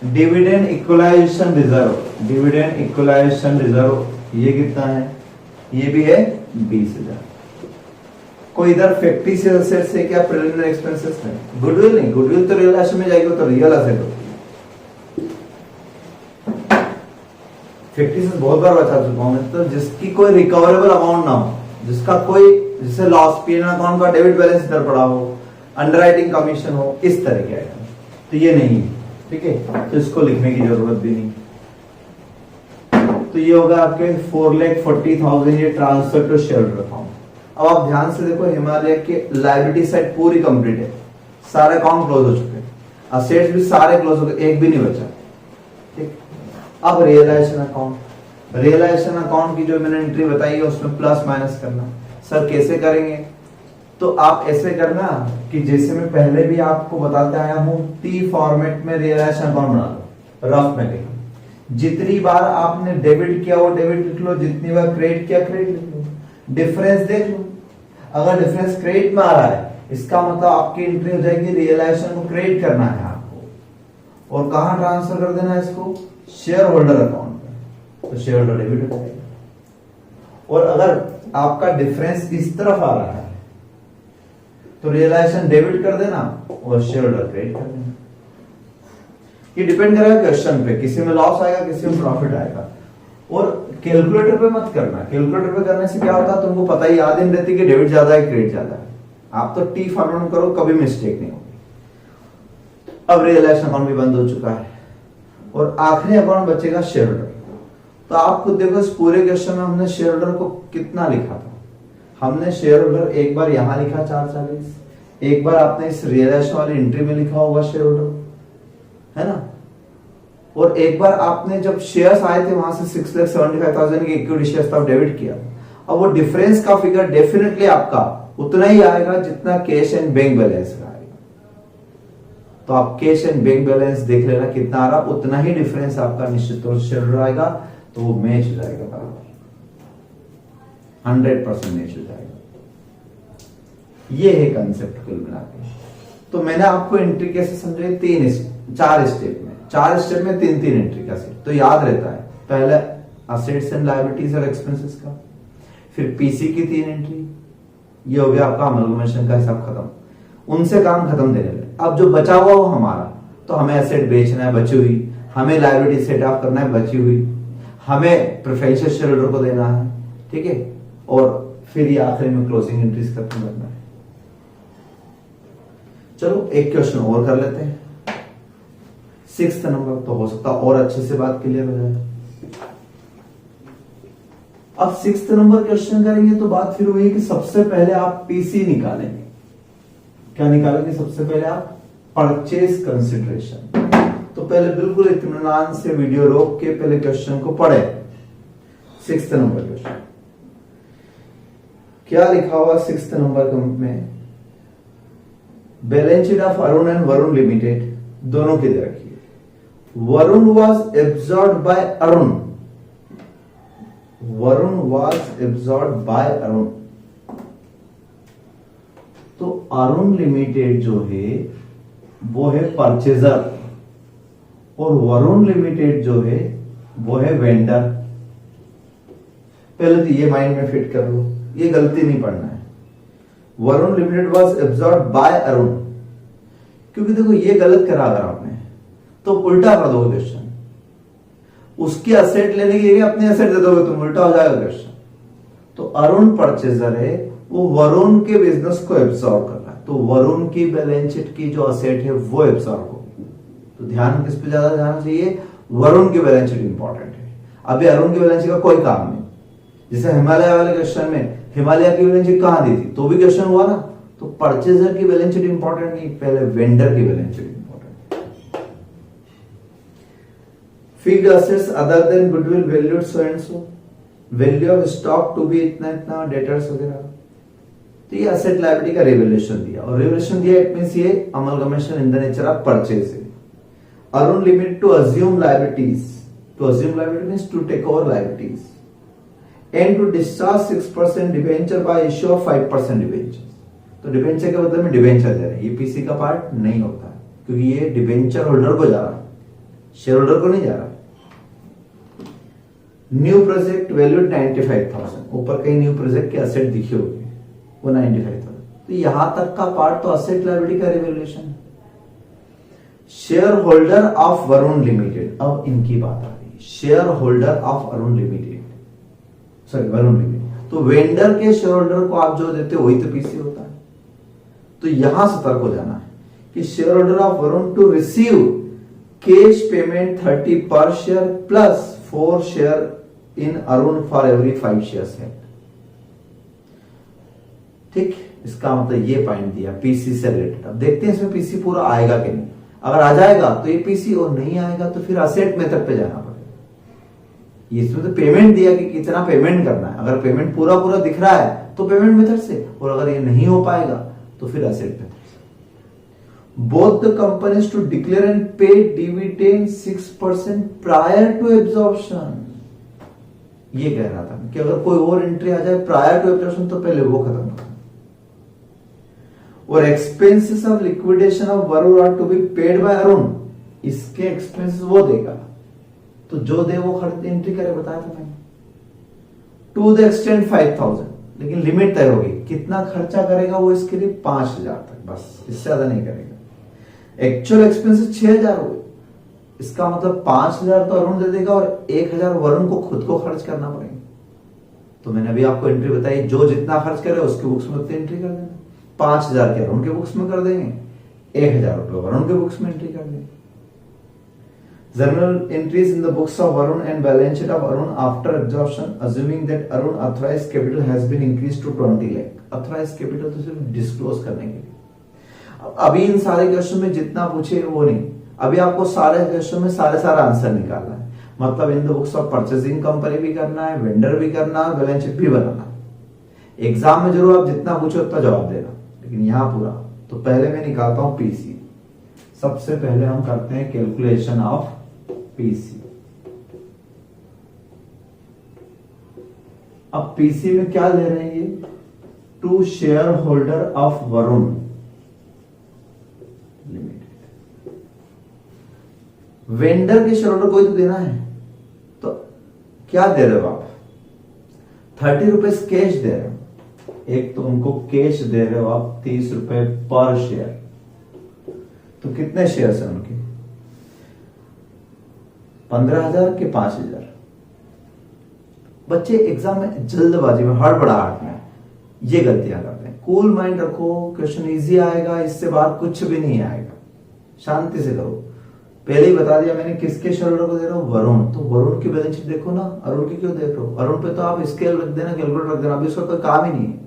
Dividend equalisation reserve, dividend equalisation reserve ये कितना है, ये भी है 20,000। कोई इधर फैक्ट्री एसेट्स है क्या, प्रिलिमिनरी एक्सपेंसेस है, गुडविल नहीं, गुडविल तो रियल एसेट में जाएगी, तो रियल एसेट होती है। फैक्ट्री से बहुत बार बता चुका हूं मैं, तो जिसकी कोई रिकवरेबल अमाउंट ना हो, जिसका कोई जैसे लॉस पीएनएल अकाउंट का डेबिट बैलेंस इधर पड़ा हो, अंडरराइटिंग कमीशन हो, इस तरह के आइटम, तो ये नहीं है। ठीक है, तो इसको लिखने की जरूरत भी नहीं। तो ये होगा आपके 4,40,000 ये transfer to share holder account. अब आप ध्यान से देखो, हिमालय की लायबिलिटी साइड पूरी कंप्लीट है, सारे अकाउंट क्लोज हो चुके हैं, असेट्स भी सारे क्लोज हो गए, एक भी नहीं बचा। ठीक, अब रियलाइजेशन अकाउंट, रियलाइजेशन अकाउंट की जो मैंने एंट्री बताई है उसमें प्लस माइनस करना। सर कैसे करेंगे, तो आप ऐसे करना कि जैसे मैं पहले भी आपको बताते आया हूं, टी फॉर्मेट में रियलाइजेशन अकाउंट बना लो, रफ में लिखो। जितनी बार आपने डेबिट किया वो डेबिट लिख लो, जितनी बार क्रेडिट किया क्रेडिट लिख लो, डिफरेंस देख लो। अगर डिफरेंस क्रेडिट में आ रहा है, इसका मतलब आपकी एंट्री हो जाएगी रियलाइजेशन को क्रेडिट करना है आपको, और कहां ट्रांसफर कर देना है इसको, शेयर होल्डर अकाउंट में, तो शेयर होल्डर डेबिट हो जाएगा। और अगर आपका डिफरेंस इस तरफ आ रहा है तो रियलाइजेशन डेबिट कर देना और शेयर होल्डर क्रेडिट कर देना। ये डिपेंड करेगा क्वेश्चन पे, किसी में लॉस आएगा किसी में प्रॉफिट आएगा। और कैलकुलेटर पे मत करना, कैलकुलेटर पे करने से क्या होता है, तुमको पता ही याद ही नहीं रहती कि डेबिट ज्यादा है क्रेडिट ज्यादा है। आप तो टी फॉर्मेट में करो, कभी मिस्टेक नहीं होगी। अब रियलाइजेशन अकाउंट भी बंद हो चुका है और आखिरी अकाउंट बचेगा शेयर होल्डर। तो आप खुद देखो, इस पूरे क्वेश्चन में हमने शेयर होल्डर को कितना लिखा था। हमने शेयर होल्डर एक बार यहां लिखा 440, एक बार आपने इस रियलाइजेशन वाली एंट्री में लिखा होगा शेयर होल्डर, है ना, और एक बार आपने जब शेयर्स आए थे वहां से 6,75,000 के इक्विटी शेयर्स तब डेबिट किया। अब वो डिफरेंस का फिगर डेफिनेटली आपका उतना ही आएगा जितना कैश एंड बैंक बैलेंस का आएगा। तो आप कैश एंड बैंक बैलेंस देख लेना कितना आ रहा, उतना ही डिफरेंस आपका निश्चित तौर से शेयर आएगा, तो वो मैच हो जाएगा बराबर, 100% मैच हो जाएगा। ये है कंसेप्ट कुल मिला के। तो मैंने आपको एंट्री कैसे समझाई, 4 स्टेप में, 4 स्टेप में 3 एंट्री का सेट, तो याद रहता है। पहले असेट्स एंड लायबिलिटीज और एक्सपेंसेस का, फिर पीसी की 3 एंट्री, ये हो गया आपका अमलगमेशन का हिसाब खत्म, उनसे काम खत्म देने लगे। अब जो बचा हुआ वो हमारा, तो हमें एसेट बेचना है बची हुई, हमें लायबिलिटी सेट ऑफ करना है बची हुई, हमें प्रेफरेंशियल शेयर होल्डर को देना है, ठीक है, और फिर ये आखिर में क्लोजिंग एंट्रीज खत्म करना है। चलो एक क्वेश्चन और कर लेते हैं, 6th नंबर, तो हो सकता और अच्छे से बात क्लियर हो जाए। अब 6th नंबर क्वेश्चन करेंगे तो बात फिर वही कि सबसे पहले आप पीसी निकालेंगे। क्या निकालेंगे सबसे पहले आप, परचेज कंसिडरेशन। तो पहले बिल्कुल इत्मीनान से वीडियो रोक के पहले क्वेश्चन को पढ़े। 6th नंबर क्वेश्चन क्या लिखा हुआ 6th नंबर में, balance sheet of Arun and Varun limited दोनों की दे रखी है। Varun was absorbed by Arun, Varun was absorbed by Arun. तो अरुण लिमिटेड जो है वो है परचेजर और वरुण लिमिटेड जो है वो है वेंडर। पहले तो ये माइंड में फिट कर लो, ये गलती नहीं पढ़ना है। Varun limited was absorbed by Arun, क्योंकि देखो ये गलत करा अगर आपने, तो उल्टा कर दोगे क्वेश्चन, उसकी असेट लेने की जगह अपनी असेट दे दोगे तुम, उल्टा हो जाएगा क्वेश्चन। तो अरुण परचेजर है, वो वरुण के बिजनेस को एब्सॉर्ब कर रहा है, तो वरुण की बैलेंस शीट की जो असेट है वो एब्सॉर्ब होगी। तो ध्यान किस पे ज्यादा ध्यान चाहिए, वरुण की बैलेंस शीट इंपॉर्टेंट है। अभी अरुण की बैलेंस शीट का कोई काम नहीं। जैसे हिमालय वाले क्वेश्चन में हिमालय की बैलेंस शीट कहां दी थी, तो भी क्वेश्चन हुआ ना। तो परचेजर की बैलेंस शीट इंपॉर्टेंट नहीं, पहले वेंडर की balance sheet important. Fixed assets other than goodwill valued so and so, value of stock to be इतना इतना, डेटर्स वगैरह। तो ये असेट लायबिलिटी का रिवैल्यूएशन दिया, और रिवैल्यूएशन दिया इट मींस ये amalgamation in the nature of purchase है। Arun Limited to assume liabilities, to assume liability means to take over liabilities and to discharge 6% debenture by issue of 5% debenture. तो डिबेंचर के बदले में डिबेंचर दे रहे हैं, ये पीसी का पार्ट नहीं होता है, क्योंकि ये डिबेंचर होल्डर को जा रहा है, शेयर होल्डर को नहीं जा रहा। न्यू प्रोजेक्ट वैल्यूड 95,000, ऊपर कहीं न्यू प्रोजेक्ट की असेट दिखी होगी, वो 95,000। तो यहां तक का पार्ट तो असेट लायबिलिटी का रिवैल्यूएशन है। Share holder of Varun limited, अब इनकी बात आ रही है, share holder of Arun limited, sorry Varun limited. तो वेंडर के शेयर होल्डर को आप जो देते हो वही तो पीसी होता है। तो यहां सतर्क हो जाना है कि share holder of Varun to receive cash payment 30 per share plus 4 share in Arun for every 5 shares है। ठीक, इसका मतलब ये पॉइंट दिया पीसी से रिलेटेड। अब देखते हैं इसमें पीसी पूरा आएगा कि नहीं। अगर आ जाएगा तो ये पीसी, और नहीं आएगा तो फिर असेट मेथड पे जाना पड़ेगा। इसमें तो पेमेंट दिया कि कितना पेमेंट करना है, अगर पेमेंट पूरा पूरा दिख रहा है तो पेमेंट मेथड से, और अगर ये नहीं हो पाएगा तो फिर असेट मेथड से। Both the companies to declare and pay dividend 6% prior to absorption. ये कह रहा था कि अगर कोई और एंट्री आ जाए प्रायर टू एब्जॉर्प्शन तो पहले वो खत्म कर। और expenses of liquidation of Varun are to be paid by Arun, इसके एक्सपेंसेस वो देगा, तो जो दे वो खर्च एंट्री करे, बताया था मैंने। टू द एक्सटेंड 5,000, लेकिन लिमिट तय होगी कितना खर्चा करेगा वो इसके लिए 5,000 तक, बस इससे ज्यादा नहीं करेगा। एक्चुअल एक्सपेंसेस 6,000 हुए, इसका मतलब 5,000 तो अरुण दे देगा और 1,000 वरुण को खुद को खर्च करना पड़ेगा। तो मैंने अभी आपको एंट्री बताई, जो जितना खर्च करे उसके बुक्स में उतनी एंट्री कर देना। 5,000 के अरुण के बुक्स में कर देंगे, 1,000 रुपए वरुण के बुक्स में एंट्री कर देंगे। Journal entries in the books of Arun and balance sheet of Arun after absorption, assuming that Arun authorized capital has been increased to 20 lakh. Authorized capital तो सिर्फ डिस्क्लोज करने के लिए। अभी इन सारे क्वेश्चन में जितना पूछे वो नहीं, अभी आपको सारे क्वेश्चन में सारा आंसर निकालना है। मतलब इन the books of purchasing company भी करना है, वेंडर भी करना है, बैलेंस शीट भी बनाना है। एग्जाम में जरूर आप जितना पूछे उतना जवाब देना, लेकिन यहाँ पूरा। तो पहले मैं निकालता हूं पीसी। सबसे पहले हम करते हैं कैलकुलेशन ऑफ पीसी। अब पीसी में क्या ले रहे हैं ये, to share holder of Varun limited. Vendor के शेयर होल्डर को ही तो देना है, तो क्या दे रहे हो आप, 30 रुपए कैश दे रहे हो। एक तो उनको कैश दे रहे हो आप 30 रुपए पर शेयर, तो कितने शेयर है उनके, 15,000 के 5,000। बच्चे एग्जाम में जल्दबाजी में, हड़बड़ाहट में ये गलतियां करते हैं। कूल माइंड रखो, क्वेश्चन इजी आएगा, इससे बाहर कुछ भी नहीं आएगा। शांति से करो। पहले ही बता दिया मैंने किसके शेयर होल्डर को दे रहा हूं, वरुण। तो वरुण की बैलेंस शीट देखो ना, अरुण की क्यों देख रहे हो, अरुण पे तो आप स्केल रख देना, कैलकुलेटर रख देना, अभी उसका कोई काम ही नहीं है।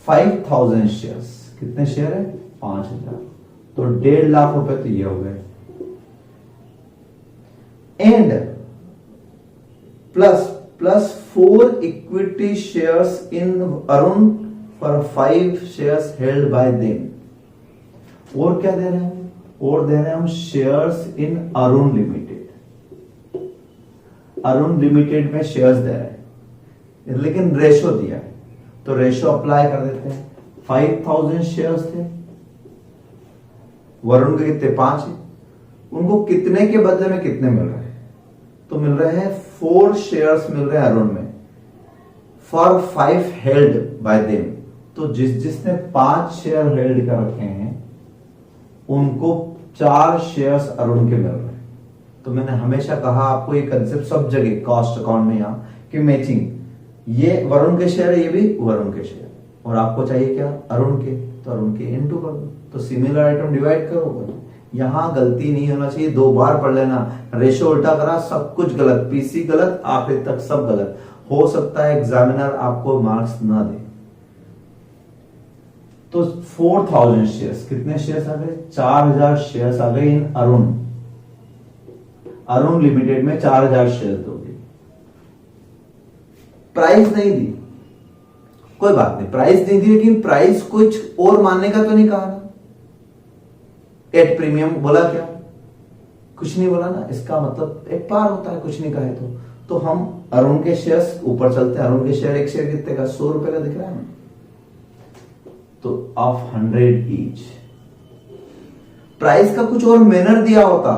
5,000 शेयर्स, कितने शेयर है, 5,000, तो 1.5 लाख रुपए तो ये हो गए। And plus 4 equity shares in Arun for 5 shares held by them. और क्या दे रहे हैं, और दे रहे हैं हम shares in Arun limited. Arun limited में शेयर्स दे रहे हैं, लेकिन रेशो दिया है, तो रेशो अप्लाई कर देते हैं। 5,000 शेयर्स थे, वरुण के कितने, 5 है। उनको कितने के बदले में कितने मिल रहे हैं, तो मिल रहे हैं 4 शेयर्स मिल रहे हैं अरुण में फॉर 5 हेल्ड बाय देम। तो जिसने 5 शेयर हेल्ड कर रखे हैं उनको 4 शेयर्स अरुण के मिल रहे हैं। तो मैंने हमेशा कहा आपको ये कंसेप्ट सब जगह कॉस्ट अकाउंट में यहाँ कि मैचिंग, ये वरुण के शेयर है, ये भी वरुण के शेयर, और आपको चाहिए क्या अरुण के, तो अरुण के इनटू कर दो, तो सिमिलर आइटम डिवाइड करो। यहाँ गलती नहीं होना चाहिए, 2 बार पढ़ लेना, रेशो उल्टा करा सब कुछ गलत, पीसी गलत, आखिर तक सब गलत। हो सकता है एग्जामिनर आपको मार्क्स ना दे। तो 4000 शेयर्स, कितने शेयर्स आ गए, 4000 शेयर्स आ गए इन अरुण, अरुण लिमिटेड में 4000 शेयर दोगे। प्राइस नहीं दी, कोई बात नहीं, प्राइस नहीं दी, लेकिन प्राइस कुछ और मानने का तो नहीं कहा ना। एट प्रीमियम बोला क्या, कुछ नहीं बोला ना, इसका मतलब एक पार होता है, कुछ नहीं कहे तो हम अरुण के शेयर्स ऊपर चलते हैं। अरुण के शेयर, एक शेयर कितने का, 100 रुपए का दिख रहा है ना, तो ऑफ 100 ईच। प्राइस का कुछ और मैनर दिया होता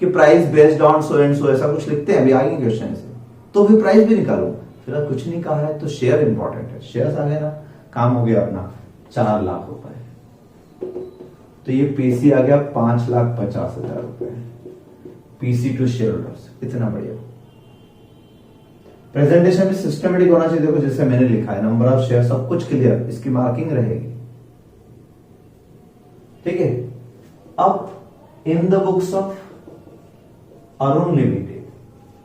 कि price based on so and सो, ऐसा कुछ लिखते हैं, अभी आएंगे क्वेश्चन से, तो फिर प्राइस भी निकालो। फिर कुछ नहीं कहा है तो शेयर इंपॉर्टेंट है, शेयर आ गए ना, काम हो गया अपना, 4 लाख रुपए। तो ये पीसी आ गया 5,50,000 रुपए, पीसी टू शेयर होल्डर्स, कितना बढ़िया। प्रेजेंटेशन भी सिस्टमेटिक होना चाहिए, देखो जैसे मैंने लिखा है, नंबर ऑफ शेयर सब कुछ क्लियर, इसकी मार्किंग रहेगी, ठीक है। अब इन the books of Arun limited,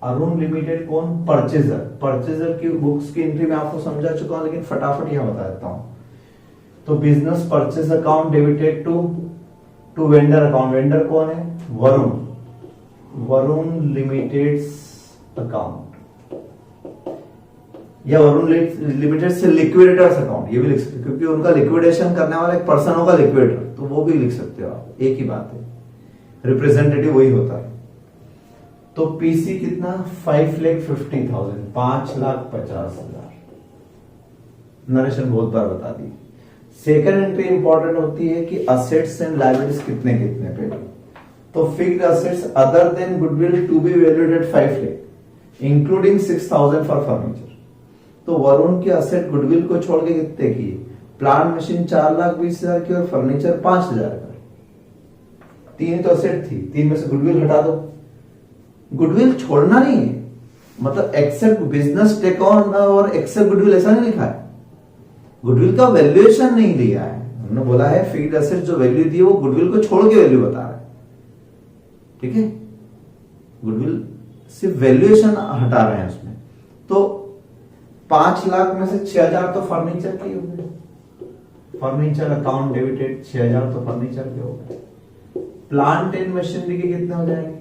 Arun limited कौन, परचेजर, परचेजर की बुक्स की एंट्री में आपको समझा चुका हूं, लेकिन फटाफट यहां बता देता हूं। तो business purchase account debited to vendor account, vendor कौन है, वरुण, वरुण लिमिटेड अकाउंट, या वरुण लिमिटेड से लिक्विडेटर्स अकाउंट, ये भी लिख सकते हो, क्योंकि उनका लिक्विडेशन करने वाला एक पर्सन होगा लिक्विडेटर, तो वो भी लिख सकते हो आप, एक ही बात है, रिप्रेजेंटेटिव वही होता है। तो पीसी कितना, 5,50,000, 5,50,000। नरेशन बहुत बार बता दी। सेकंड एंट्री इंपॉर्टेंट होती है कि असेट्स एंड लायबिलिटीज कितने कितने पे, तो fixed assets other than goodwill to be valued at 5 lakh including 6,000 for furniture. तो वरुण के असेट गुडविल को छोड़ के कितने की, प्लांट मशीन 4,20,000 की और फर्नीचर 5,000 का, 3 तो असेट थी, 3 में से गुडविल हटा दो। गुडविल छोड़ना नहीं है, मतलब एक्सेप्ट बिजनेस टेक ऑन और एक्सेप्ट गुडविल ऐसा नहीं लिखा है, गुडविल का वैल्यूएशन नहीं लिया है, उन्होंने बोला है फिक्स्ड एसेट जो वैल्यू दी है वो गुडविल को छोड़ के वैल्यू बता रहा है, ठीक है, गुडविल सिर्फ वैल्यूएशन हटा रहे हैं उसमें। तो 5 लाख में से 6,000 तो फर्नीचर के हो गए, फर्नीचर अकाउंट डेबिटेड 6,000 तो फर्नीचर के हो गए। प्लांट एंड मशीनरी के कितने हो जाएंगे,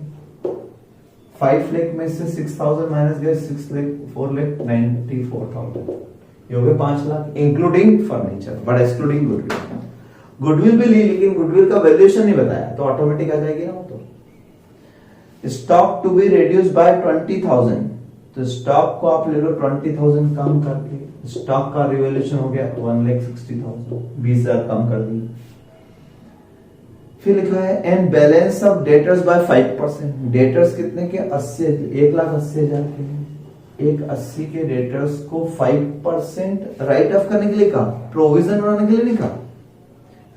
5 लाख में से 6,000 माइनस गए 6 लाख, 4,94,000, ये हो गए 5 lakh including furniture but excluding goodwill. Goodwill भी ली लेकिन गुडविल का वैल्यूएशन नहीं बताया, तो ऑटोमेटिक आ जाएगी ना वो। तो stock to be reduce by 20,000, तो स्टॉक को आप ले लो 20,000 कम करके, स्टॉक का रिवैल्यूएशन हो गया 1,60,000, 20,000 कम कर दी। फिर लिखा है and balance of debtors by 5%, debtors कितने के, 80, 1,80,000 के, 1,80 के डेटर्स को 5% राइट ऑफ करने के लिए कहा, प्रोविजन बनाने के लिए नहीं कहा,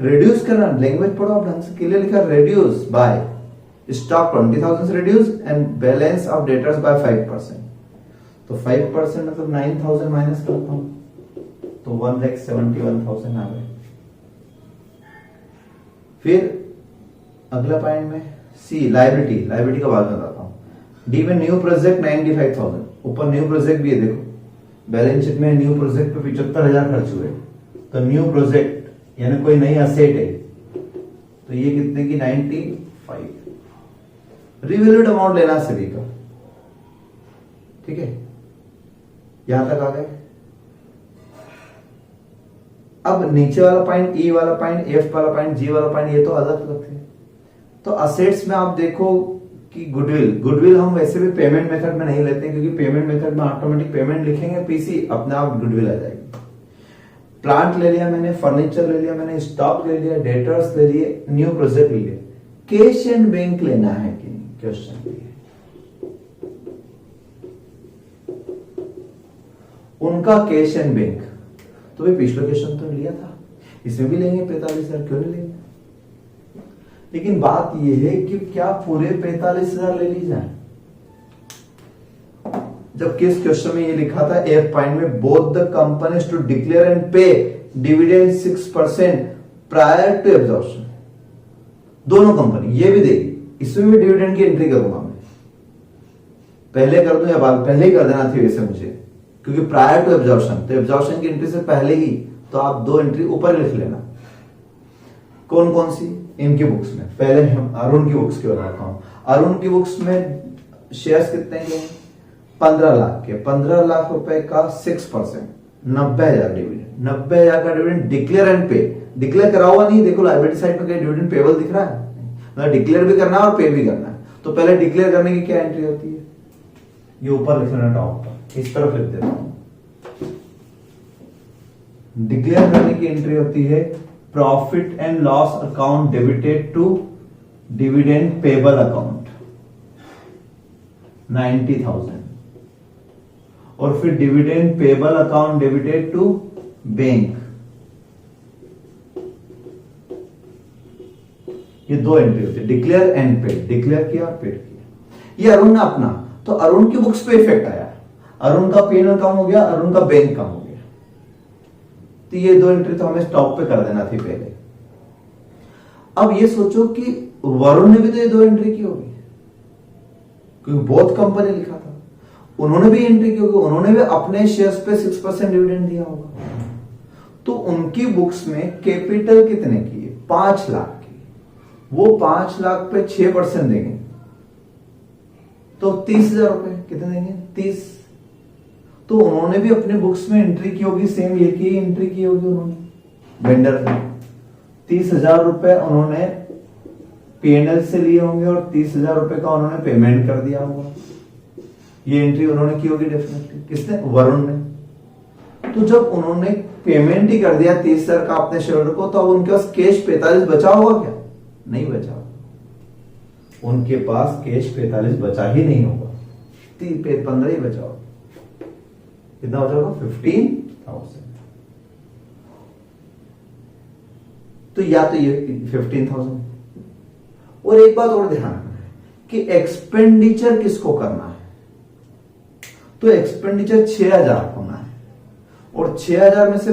रिड्यूस करना, लैंग्वेज पढ़ो आप ढंग से, के लिए लिखा रिड्यूस बाय, स्टॉक 20,000 से reduce and balance of debtors by 5%, तो 5% मतलब 9,000 माइनस करता हूं तो 1,71,000 आ गए। फिर अगला पॉइंट में सी लायबिलिटी, लायबिलिटी का बाद में बताता हूं। डी में न्यू प्रोजेक्ट 95,000, ऊपर न्यू प्रोजेक्ट भी है, देखो बैलेंस शीट में न्यू प्रोजेक्ट पे 75,000 खर्च हुए, तो न्यू प्रोजेक्ट यानी कोई नई असेट है, तो ये कितने की 95, रिवैल्यूड अमाउंट लेना सभी का, ठीक है, यहां तक आ गए। अब नीचे वाला पॉइंट, ई वाला पॉइंट, एफ वाला पॉइंट, जी वाला पॉइंट, ये तो अलग अलग थे। तो असेट्स में आप देखो कि गुडविल, गुडविल हम वैसे भी पेमेंट मेथड में नहीं लेते क्योंकि पेमेंट मेथड में ऑटोमेटिक पेमेंट लिखेंगे पीसी, अपने आप गुडविल आ जाएगी। प्लांट ले लिया मैंने, फर्नीचर ले लिया मैंने, स्टॉक ले लिया, डेटर्स ले लिए, न्यू प्रोजेक्ट ले लिया। कैश एंड बैंक लेना है कि नहीं, क्वेश्चन है। उनका कैश एंड बैंक, तो भाई पिछले क्वेश्चन तो लिया था, इसमें भी लेंगे 45,000, क्यों नहीं लेंगे। लेकिन बात यह है कि क्या पूरे 45,000 ले ली जाए? जबकि इस क्वेश्चन में ये लिखा था एफ पॉइंट में both the companies to declare and pay dividend 6% prior to absorption. दोनों कंपनी ये भी देगी, इसमें भी डिविडेंड की एंट्री करूंगा मैं, पहले कर दूं या बाद, पहले ही कर देना थी वैसे मुझे, क्योंकि प्रायर टू एब्जॉर्प्शन, तो एब्जॉर्प्शन की एंट्री से पहले ही, तो आप 2 एंट्री ऊपर लिख लेना। कौन कौन सी? इनकी बुक्स में, पहले हम अरुण की बुक्स की बताता हूं। अरुण की बुक्स में शेयर्स कितने के? 15 लाख के, 15 लाख रुपए का 6%, 90,000 डिविडेंड, 90,000 का डिविडेंड डिक्लेयर एंड पे। डिक्लेयर करा हुआ नहीं, देखो लायबिलिटी साइड में कहीं डिविडेंड पेबल दिख रहा है? मतलब डिक्लेयर भी करना है और पे भी करना है। तो पहले डिक्लेयर करने की क्या एंट्री होती है? ये ऊपर लिख लेना टॉप पर, इस तरफ लिख देता हूं। डिक्लेयर करने की एंट्री होती है profit and loss account debited to dividend payable account 90,000, और फिर dividend payable account debited to bank, ये 2 एंट्री होती है, डिक्लेयर एंड पेड। डिक्लेयर किया, पेड किया। ये अरुण ने अपना, तो अरुण की बुक्स पे इफेक्ट आया, अरुण का पेन कम हो गया, अरुण का बैंक कम हो गया। तो ये 2 एंट्री तो हमें स्टॉप पे कर देना थी पहले। अब ये सोचो कि वरुण ने भी तो ये 2 एंट्री की होगी, क्योंकि बहुत कंपनी लिखा था, उन्होंने भी एंट्री की होगी, उन्होंने भी अपने शेयर्स पे 6% डिविडेंड दिया होगा। तो उनकी बुक्स में कैपिटल कितने की है? 5 लाख की। वो 5 लाख पे 6% देंगे तो 30,000 रुपए कितने देंगे? 30। तो उन्होंने भी अपने बुक्स में एंट्री की होगी, सेम ये की एंट्री की होगी उन्होंने, वेंडर ने 30,000 रुपए उन्होंने पीएनएल से लिए होंगे और 30,000 रुपए का उन्होंने पेमेंट कर दिया होगा। ये एंट्री उन्होंने की होगी डेफिनेटली। किसने? वरुण ने। तो जब उन्होंने पेमेंट ही कर दिया 30,000 का अपने शेयर को, तो अब उनके पास कैश 45 बचा होगा क्या? नहीं बचा, उनके पास कैश 45 बचा ही नहीं होगा, 15 ही बचा होगा। कितना बचा होगा? 15,000। तो या तो ये 15,000, और एक बात और ध्यान रखना है कि एक्सपेंडिचर किसको करना है? तो एक्सपेंडिचर 6,000 होना है, और 6,000 में से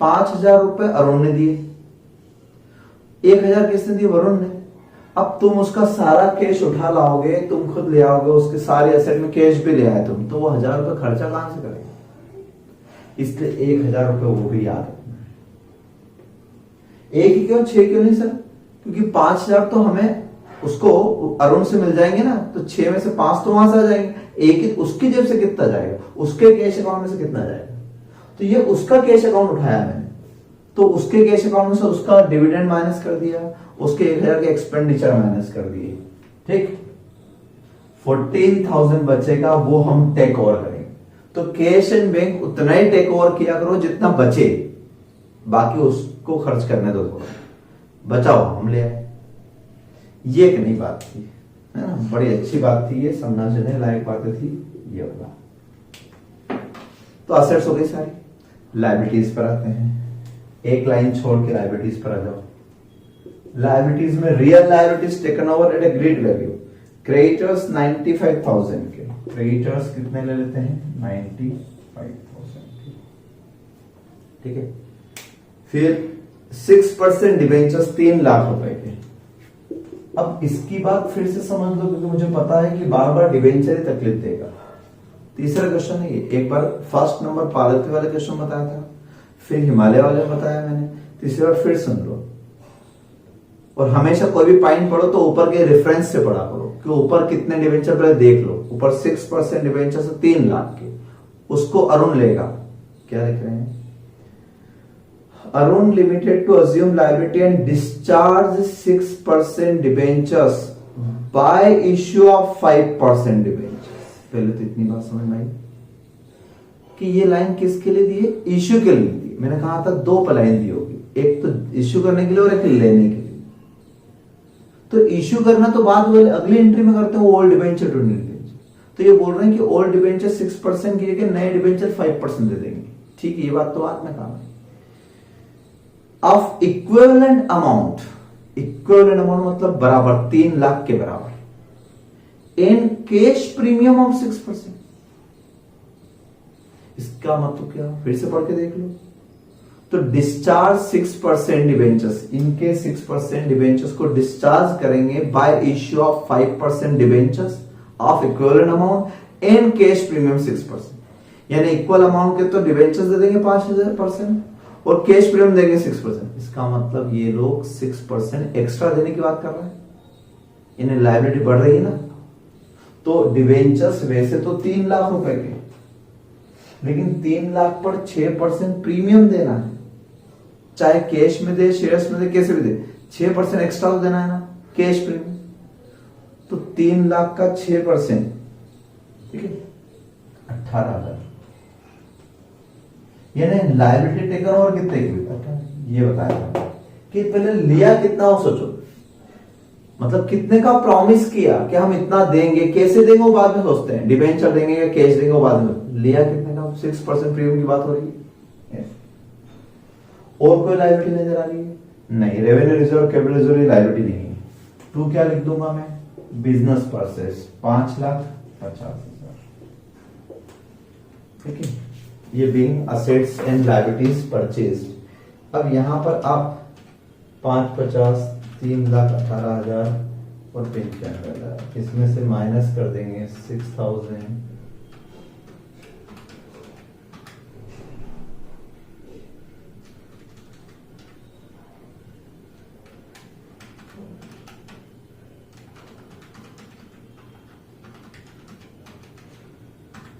5,000 रुपए अरुण ने दिए, 1,000 किसने दिए? वरुण ने। अब तुम उसका सारा कैश उठा लाओगे, तुम खुद ले आओगे, उसके सारे एसेट में कैश भी ले आए तुम, तो वो 1,000 रुपए खर्चा कहां से करेगा? इसलिए 1,000 रुपए वो भी याद रखना है। 1 ही क्यों, 6 क्यों नहीं सर? क्योंकि 5,000 तो हमें उसको अरुण से मिल जाएंगे ना, तो 6 में से 5 तो वहां से आ जाएंगे। एक ही उसकी जेब से कितना जाएगा? उसके कैश अकाउंट में से कितना जाएगा? तो ये उसका कैश अकाउंट उठाया मैंने, तो उसके कैश अकाउंट में से उसका डिविडेंड माइनस कर दिया, उसके 1,000 के एक्सपेंडिचर माइनस कर दिए, ठीक। 14,000 बचेगा, वो हम टेक ओवर करेंगे। तो कैश एंड बैंक उतना ही टेक ओवर किया करो जितना बचे, बाकी उसको खर्च करने दो, थोड़ा बचाओ हम ले आए। ये एक नई बात थी, है ना, बड़ी अच्छी बात थी, ये समझने लायक बातें थी ये वाला। तो असेट्स हो गई सारी। लायबिलिटीज पर आते हैं, एक लाइन छोड़ के लायबिलिटीज पर आ जाओ। लायबिलिटीज में real liabilities taken over at agreed value, creditors 95,000 के, क्रेडिटर्स कितने ले लेते हैं? 95,000 के, ठीक है। फिर 6% डिबेंचर्स 3 लाख रुपए के। अब इसकी बात फिर से समझ लो, क्योंकि मुझे पता है कि बार बार डिबेंचर ही तकलीफ देगा। तीसरा क्वेश्चन है ये, एक बार फर्स्ट नंबर पालती वाले क्वेश्चन बताया था, फिर हिमालय वाले बताया मैंने, तीसरी बार फिर सुन लो। और हमेशा कोई भी पॉइंट पढ़ो तो ऊपर के रेफरेंस से पढ़ा करो, कि ऊपर कितने डिबेंचर पहले देख लो। ऊपर 6% डिबेंचर से 3 लाख के, उसको अरुण लेगा। क्या लिख रहे हैं? Arun Limited to assume liability and discharge 6% debentures by issue of 5% debentures। पहले तो इतनी बात समझ में आई कि ये लाइन किसके लिए दी है? इश्यू के लिए दी। मैंने कहा था 2 लाइन दी होगी, एक तो इश्यू करने के लिए और एक लेने के लिए। तो इश्यू करना तो बाद वाले अगली एंट्री में करते हैं, old debenture to new debenture. तो ये बोल रहे हैं कि ओल्ड डिबेंचर 6% की जगह नए डिबेंचर 5% दे देंगे, ठीक है। ये बात तो बाद में कहा। Of equivalent amount equivalent amount मतलब बराबर 3 लाख के बराबर इन कैश प्रीमियम ऑफ 6%। इसका मतलब क्या, फिर से पढ़ के देख लो। तो डिस्चार्ज 6% डिबेंचर्स, इनके 6% डिबेंचर्स को डिस्चार्ज करेंगे bye issue of 5% debentures of equivalent amount in cash premium 6%। यानी इक्वल अमाउंट के तो डिबेंचर्स दे देंगे 5% और कैश प्रीमियम देंगे 6%। इसका मतलब ये लोग 6% एक्स्ट्रा देने की बात कर रहे हैं, इन्हें लायबिलिटी बढ़ रही है ना। तो डिबेंचर्स वैसे तो 3 लाख रुपए के, लेकिन 3 लाख पर 6% प्रीमियम देना है, चाहे कैश में दे, शेयर्स में दे, कैसे भी दे, 6% एक्स्ट्रा तो देना है ना कैश प्रीमियम। तो 3 लाख का 6%, ठीक है, 18,000। यानी लायबिलिटी टेकन ओवर कितने की, ये बताया कि पहले लिया कितना हो सोचो, मतलब कितने का प्रॉमिस किया कि हम इतना देंगे, कैसे देंगे वो बाद में सोचते हैं, डिबेंचर देंगे या कैश देंगे वो बाद में, लिया कितने का, 6% प्रीमियम की बात हो रही है। और कोई लायबिलिटी नजर आ रही है नहीं, revenue reserve, capital reserve liability नहीं है। तो क्या लिख दूंगा मैं, बिजनेस परचेज 5,50,000, ठीक है, ये being assets and liabilities purchase. अब यहां पर आप 5,50,000, 3,18,000 और 95,000 इसमें से माइनस कर देंगे 6,000,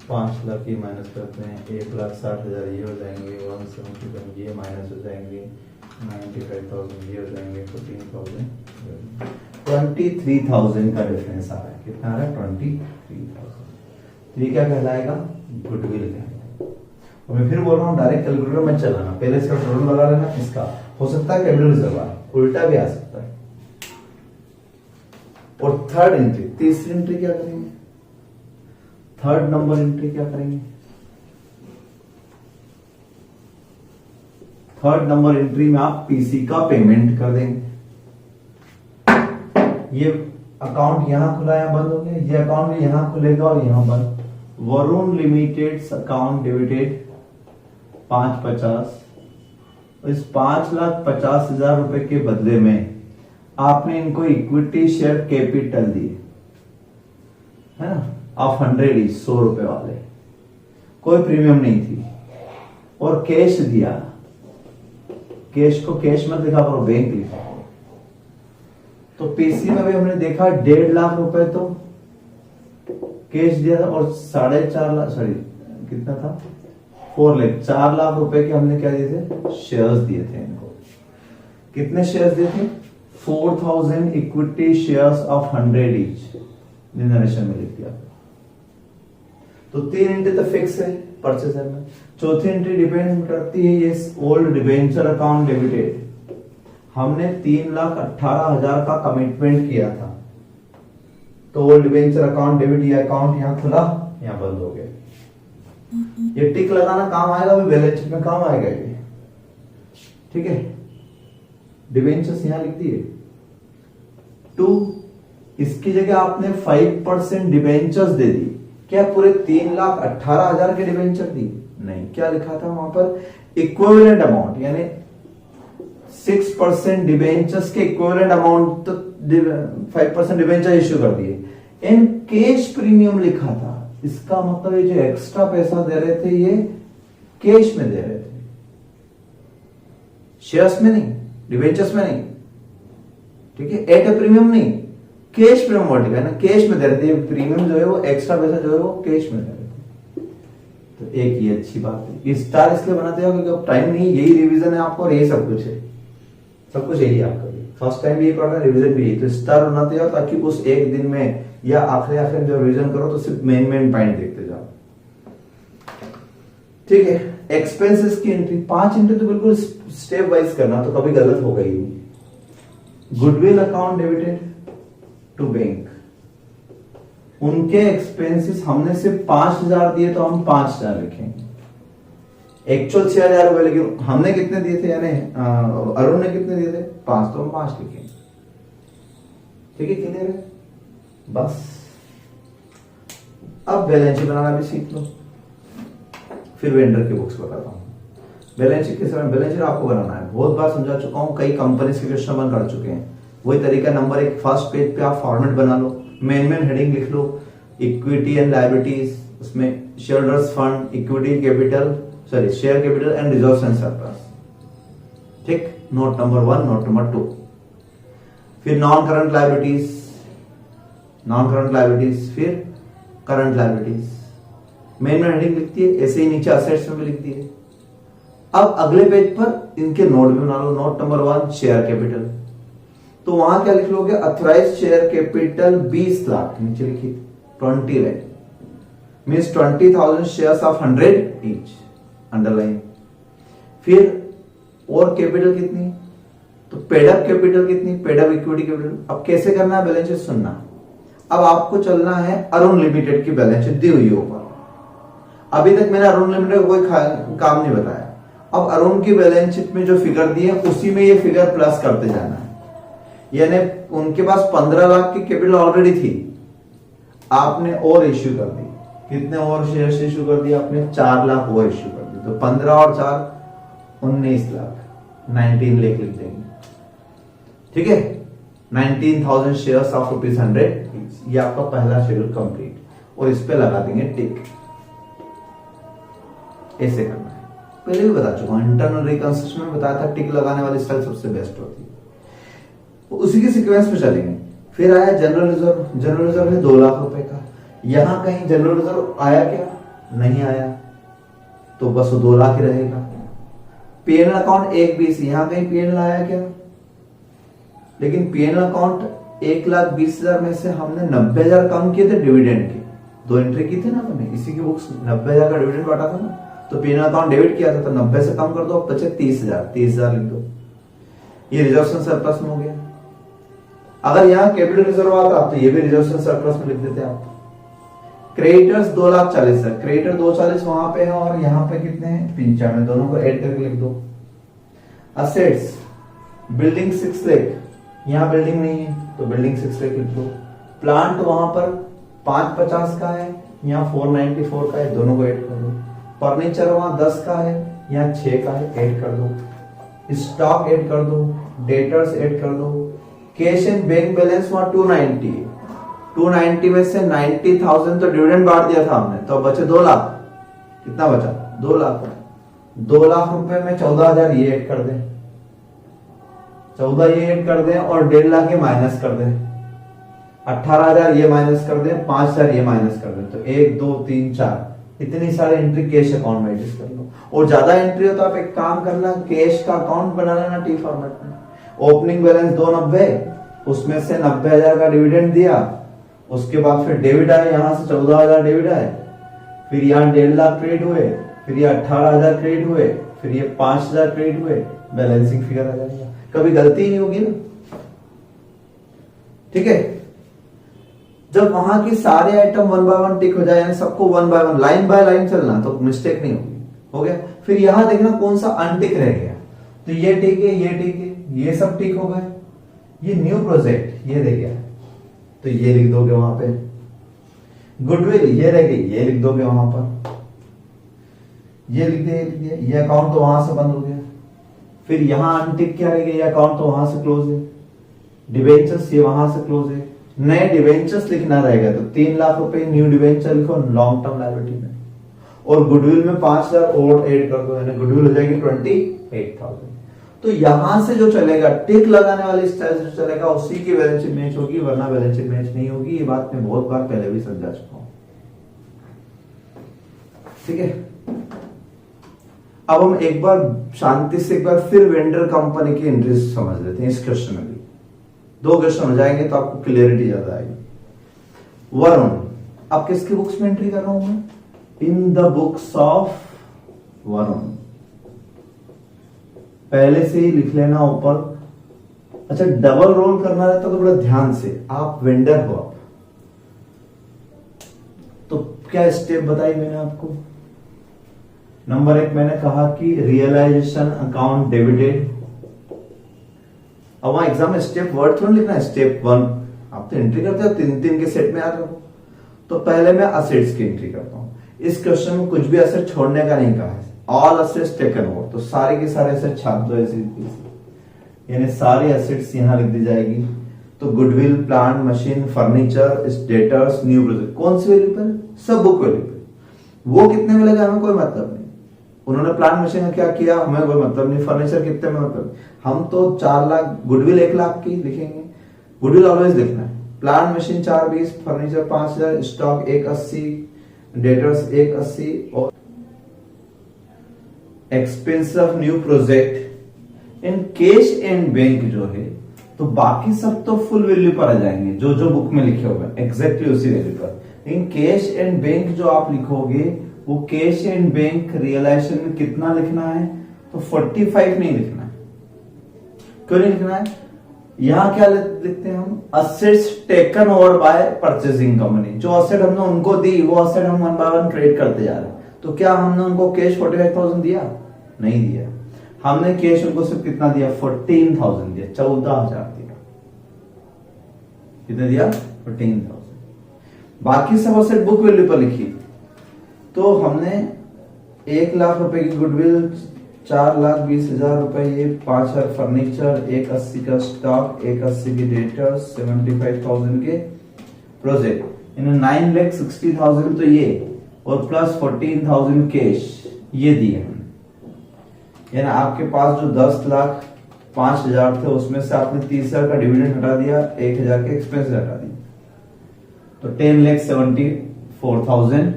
पांच लाख ही माइनस करते हैं, 1,60,000 ये हो जाएंगे, 170 ये माइनस हो जाएंगे, 95,000 ये हो जाएंगे, 14,000, 23,000 का डिफरेंस आ रहा है। कितना आ रहा है, 23,000। तो ये क्या कहलाएगा, गुडविल कहलाएगा। और मैं फिर बोल रहा हूँ डायरेक्ट कैलकुलेटर में चलाना, पहले इसका टोटल लगा लेना, इसका हो सकता है कैपिटल रिजर्व उल्टा भी आ सकता है। और थर्ड एंट्री, तीसरी एंट्री क्या करेंगे, थर्ड नंबर एंट्री क्या करेंगे, थर्ड नंबर एंट्री में आप पीसी का पेमेंट कर देंगे। ये अकाउंट यहां खुला, यहां बंद हो गया, ये अकाउंट भी यहां खुलेगा और यहां बंद। वरुण लिमिटेड अकाउंट डेबिटेड 5,50, इस 5,50,000 रुपए के बदले में आपने इनको इक्विटी शेयर कैपिटल दिए, है ना, ऑफ 100 ईच, 100 रुपए वाले, कोई प्रीमियम नहीं थी, और कैश दिया, कैश को कैश मत लिखा करो, बैंक लिखा करो। तो पीसी में भी हमने देखा 1.5 लाख रुपए तो कैश दिया था, और 4.5 लाख, सॉरी कितना था, 4 लाख, 4 लाख रुपए के हमने क्या दिए थे, शेयर्स दिए थे इनको। कितने शेयर्स दिए थे, 4,000 equity shares of 100 each, narration में लिख दिया। तो 3 एंट्री तो फिक्स है परचेजर में। चौथी एंट्री डिपेंड करती है ये ओल्ड डिबेंचर अकाउंट डेबिटेड। हमने 3,18,000 का कमिटमेंट किया था, तो ओल्ड डिबेंचर अकाउंट डेबिट, ये अकाउंट यहां खुला, यहां बंद हो गया। ये टिक लगाना काम आएगा, भी बैलेंस शीट में काम आएगा ये, ठीक है। डिबेंचर्स यहां लिख दिए 2, इसकी जगह आपने 5% डिबेंचर्स दे दी। क्या पूरे 3,18,000 के डिबेंचर दी? नहीं। क्या लिखा था वहां पर, इक्विवेलेंट अमाउंट, यानी 6% डिबेंचर्स के इक्विवेलेंट अमाउंट, तो 5% डिबेंचर इश्यू कर दिए। इन कैश प्रीमियम लिखा था, इसका मतलब ये जो एक्स्ट्रा पैसा दे रहे थे ये कैश में दे रहे थे, शेयर्स में नहीं, डिबेंचर्स में नहीं, ठीक है, एट ए प्रीमियम नहीं, कैश प्रीमियम वर्ड है ना, कैश में दे रहे थे। प्रीमियम जो है वो एक्स्ट्रा पैसा जो है वो कैश में दे रहे थे। तो एक ये अच्छी बात है। ये स्टार इसलिए बनाते हो क्योंकि अब टाइम नहीं, यही रिवीजन है आपको और यही सब कुछ है, सब कुछ यही आपका भी फर्स्ट टाइम भी यही पढ़ना, रिवीजन भी यही। तो स्टार बनाते हो ताकि उस एक दिन में या आखिरी जब रिवीजन करो तो सिर्फ मेन पॉइंट देखते जाओ, ठीक है। एक्सपेंसेस की एंट्री 5 एंट्री तो बिल्कुल स्टेप वाइज करना, तो कभी गलत होगा ही नहीं। Goodwill account debited to bank, उनके एक्सपेंसेस हमने सिर्फ 5,000 दिए तो हम 5,000 लिखेंगे। एक्चुअल 6,000 रुपए, लेकिन हमने कितने दिए थे, यानी अरुण ने कितने दिए थे, 5, तो हम 5 लिखेंगे। ठीक है, क्लियर है? बस अब बैलेंस शीट बनाना भी सीख लो, फिर वेंडर की बुक्स बताता हूँ। बैलेंस शीट किस तरह, बैलेंस शीट आपको बनाना है, बहुत बार समझा चुका हूँ, कई कंपनीज के क्वेश्चन बन कर चुके हैं। वही तरीका, नंबर एक, फर्स्ट पेज पे आप फॉर्मेट बना लो, मेन हेडिंग लिख लो, इक्विटी एंड लायबिलिटीज, उसमें shareholders fund, equity capital, sorry share capital and reserves and surplus. ठीक, नोट नंबर 1, नोट नंबर 2। फिर नॉन करंट लायबिलिटीज, फिर करंट लायबिलिटीज, मेन हेडिंग लिखती है, ऐसे ही नीचे असेट्स में भी लिखती है। अब अगले पेज पर इनके नोट भी बना लो। नोट नंबर 1, शेयर कैपिटल, तो वहां क्या लिख लोगे, अथोराइज शेयर कैपिटल 20 लाख, नीचे लिखी 20 lakh, means 20,000 shares of 100 each, underline. फिर और कैपिटल कितनी, तो पेडअप कैपिटल कितनी, पेडअप इक्विटी कैपिटल। अब कैसे करना है बैलेंस शीट, सुनना। अब आपको चलना है अरुण लिमिटेड की बैलेंस शीट दी हुई है ऊपर। अभी तक मैंने अरुण लिमिटेड कोई काम नहीं बताया। अब अरुण की बैलेंस शीट में जो फिगर दी है उसी में ये फिगर प्लस करते जाना है। यानी उनके पास 15 लाख की कैपिटल ऑलरेडी थी, आपने और इश्यू कर दी। कितने और शेयर इश्यू कर दिया आपने, 4 लाख और इश्यू कर दी। तो 15 और 4 19 लाख, 19 लाख लिख देंगे। ठीक है, 19,000 शेयर्स ऑफ ₹100, ये आपका पहला शेड्यूल कंप्लीट, और इस पे लगा देंगे टिक। ऐसे करना है, पहले भी बता चुका हूं, इंटरनल रिकंस्ट्रक्शन में बताया था, टिक लगाने वाली स्टाइल सबसे बेस्ट होती है। उसी के सीक्वेंस में चलेंगे। फिर आया जनरल रिजर्व, जनरल रिजर्व है 2 लाख रुपए का। यहां कहीं जनरल रिजर्व आया क्या, नहीं आया, तो बस वो 2 लाख ही रहेगा। पीएनएल अकाउंट 1,20,000, यहां कहीं पीएनएल आया क्या, लेकिन पीएनएल अकाउंट 1,20,000 में से हमने 90,000 कम किए थे डिविडेंड के, 2 एंट्री की थी ना हमने, इसी की बुक्स 90,000 का डिविडेंड बांटा था ना, तो पीएनएल अकाउंट डेबिट किया था, तो 90 से कम कर दो, बचे 30,000 लिख दो। ये रिजर्व्स एंड सरप्लस में हो गया। अगर यहाँ कैपिटल रिजर्व आता तो ये भी रिजर्व्स एंड सरप्लस में लिख देते आप। क्रेडिटर्स 2,40,000, क्रेडिटर 240 वहां पे है, और यहाँ पे कितने हैं 95, दोनों को ऐड करके लिख दो। असेट्स, बिल्डिंग 6 लाख, यहाँ बिल्डिंग नहीं है तो बिल्डिंग 6 लाख लिख दो। प्लांट वहां पर 550 का है, यहाँ 494 का है, दोनों को ऐड कर दो। फर्नीचर वहां 10 का है, यहाँ 6 का है, ऐड कर दो। स्टॉक ऐड कर दो, डेटर्स ऐड कर दो। कैश एंड बैंक बैलेंस वहां 290 है, 290 में से 90,000 तो डिविडेंड बांट दिया था हमने, तो बचे 2 लाख। कितना बचा, 2 लाख। 2 लाख रुपए में 14,000 ये ऐड कर दें, 14 ये ऐड कर दें, और 1.5 लाख ये माइनस कर दें, 18,000 ये माइनस कर दें, 5,000 ये माइनस कर दें, तो 1 2 3 4 इतनी सारी एंट्री कैश अकाउंट में एडजस्ट कर लो। और ज्यादा एंट्री हो तो आप एक काम करना, कैश का अकाउंट बना लेना टी फॉर्मेट में। ओपनिंग बैलेंस 290, उसमें से 90,000 का डिविडेंड दिया, उसके बाद फिर डेबिट आए, यहां से 14,000 डेबिट आए, फिर यहाँ 1.5 लाख क्रेडिट हुए, फिर ये 18,000 क्रेडिट हुए, फिर ये 5,000 क्रेडिट हुए, बैलेंसिंग फिगर आ जाएगा। कभी गलती ही नहीं होगी ना, ठीक है। जब वहां की सारे आइटम 1 बाय 1 टिक हो जाए, यानी सबको 1 बाय 1 लाइन बाय लाइन चलना, तो मिस्टेक नहीं होगी। हो गया। फिर यहां देखना कौन सा अनटिक रह गया, तो ये टिक है, ये टिक है, ये सब टिक हो गए। ये न्यू प्रोजेक्ट ये रह गया, तो ये लिख दोगे वहां पे। गुडविल ये रह गई, ये लिख दोगे वहां पर, ये लिख दिया। ये अकाउंट तो वहां से बंद हो गया। फिर यहां अनटिक क्या रह गया, ये अकाउंट तो वहां से क्लोज है। डिवेंचर्स ये वहां से क्लोज है। नए डिवेंचर्स लिखना रहेगा, तो 3 लाख रुपए न्यू डिवेंचर लिखो लॉन्ग टर्म लायबिलिटी में, और गुडविल में 5,000 और ऐड कर दो, यानी गुडविल हो जाएगी 28,000। तो यहां से जो चलेगा, टिक लगाने वाली स्टाइल से चलेगा, उसी की बैलेंस शीट मैच होगी, वरना बैलेंस शीट मैच नहीं होगी। ये बात मैं बहुत बार पहले भी समझा चुका हूं, ठीक है। अब हम एक बार शांति से एक बार फिर वेंडर कंपनी की एंट्रीज समझ लेते हैं। इस क्वेश्चन में भी 2 क्वेश्चन हो जाएंगे, तो आपको क्लियरिटी ज्यादा आएगी। वरुण, अब किसकी बुक्स में एंट्री कर रहा हूं मैं, इन द बुक्स ऑफ वरुण। पहले से ही लिख लेना ऊपर। अच्छा, डबल रोल करना रहता तो बड़ा ध्यान से, आप वेंडर हो आप, तो क्या स्टेप बताई मैंने आपको। नंबर 1 मैंने कहा कि रियलाइजेशन अकाउंट डेबिटेड। अब वहां एग्जाम में स्टेप वर्ड थोड़ा लिखना है, स्टेप 1 आप तो एंट्री करते हो 3-3 के सेट में आ रहे हो। तो पहले मैं असेट्स की एंट्री करता हूँ। इस क्वेश्चन में कुछ भी असेट छोड़ने का नहीं कहा है, ऑल असेट्स टेकन ओवर। तो सारे के सारे असेट छाप दो ऐसे, यानी सारे असेट्स यहाँ लिख दी जाएगी। तो goodwill, plant, machine, furniture, debtors, new project, कौन सी वैल्यू पर? सब बुक वैल्यू पे। वो कितने मिलेगा हमें कोई मतलब नहीं। उन्होंने प्लांट मशीन का क्या किया हमें कोई मतलब नहीं। फर्नीचर कितने में मतलब, हम तो 4 लाख, गुडविल 1 लाख की लिखेंगे। गुडविल ऑलवेज लिखना है। Plant machine 420, furniture 5000, stock 180, debtors 180 और expense of new project in cash and bank जो है, तो बाकी सब तो फुल वैल्यू पर आ जाएंगे जो जो बुक में लिखे हुए एग्जैक्टली उसी वैल्यू पर। लेकिन कैश एंड बैंक जो आप लिखोगे वो कैश एंड बैंक रियलाइजेशन में कितना लिखना है? तो 45 नहीं लिखना है। क्यों नहीं लिखना है? यहां क्या लिखते हैं हम? Assets taken over bye purchasing company. जो असेट हमने उनको दी वो असेट हम 1 बाय 1 ट्रेड करते जा रहे हैं। तो क्या हमने उनको कैश 45,000 दिया? नहीं दिया। हमने कैश उनको सिर्फ कितना दिया? 14,000 दिया, 14,000 दिया। कितना दिया? 14,000। बाकी सब असेट बुक वैल्यू पर लिखी। तो हमने 1 लाख रुपए की गुडविल, 4,20,000 रुपए ये, 5,000 फर्नीचर, 180 का स्टॉक, 180 की डेटर्स, 75,000 के प्रोजेक्ट, इन 9,60,000 तो ये, और प्लस 14,000 कैश ये दिए हमने। यानी आपके पास जो 10,05,000 थे उसमें से आपने 30,000 का डिविडेंड हटा दिया, 1,000 के एक्सपेंस हटा दिया, तो 10,74,000,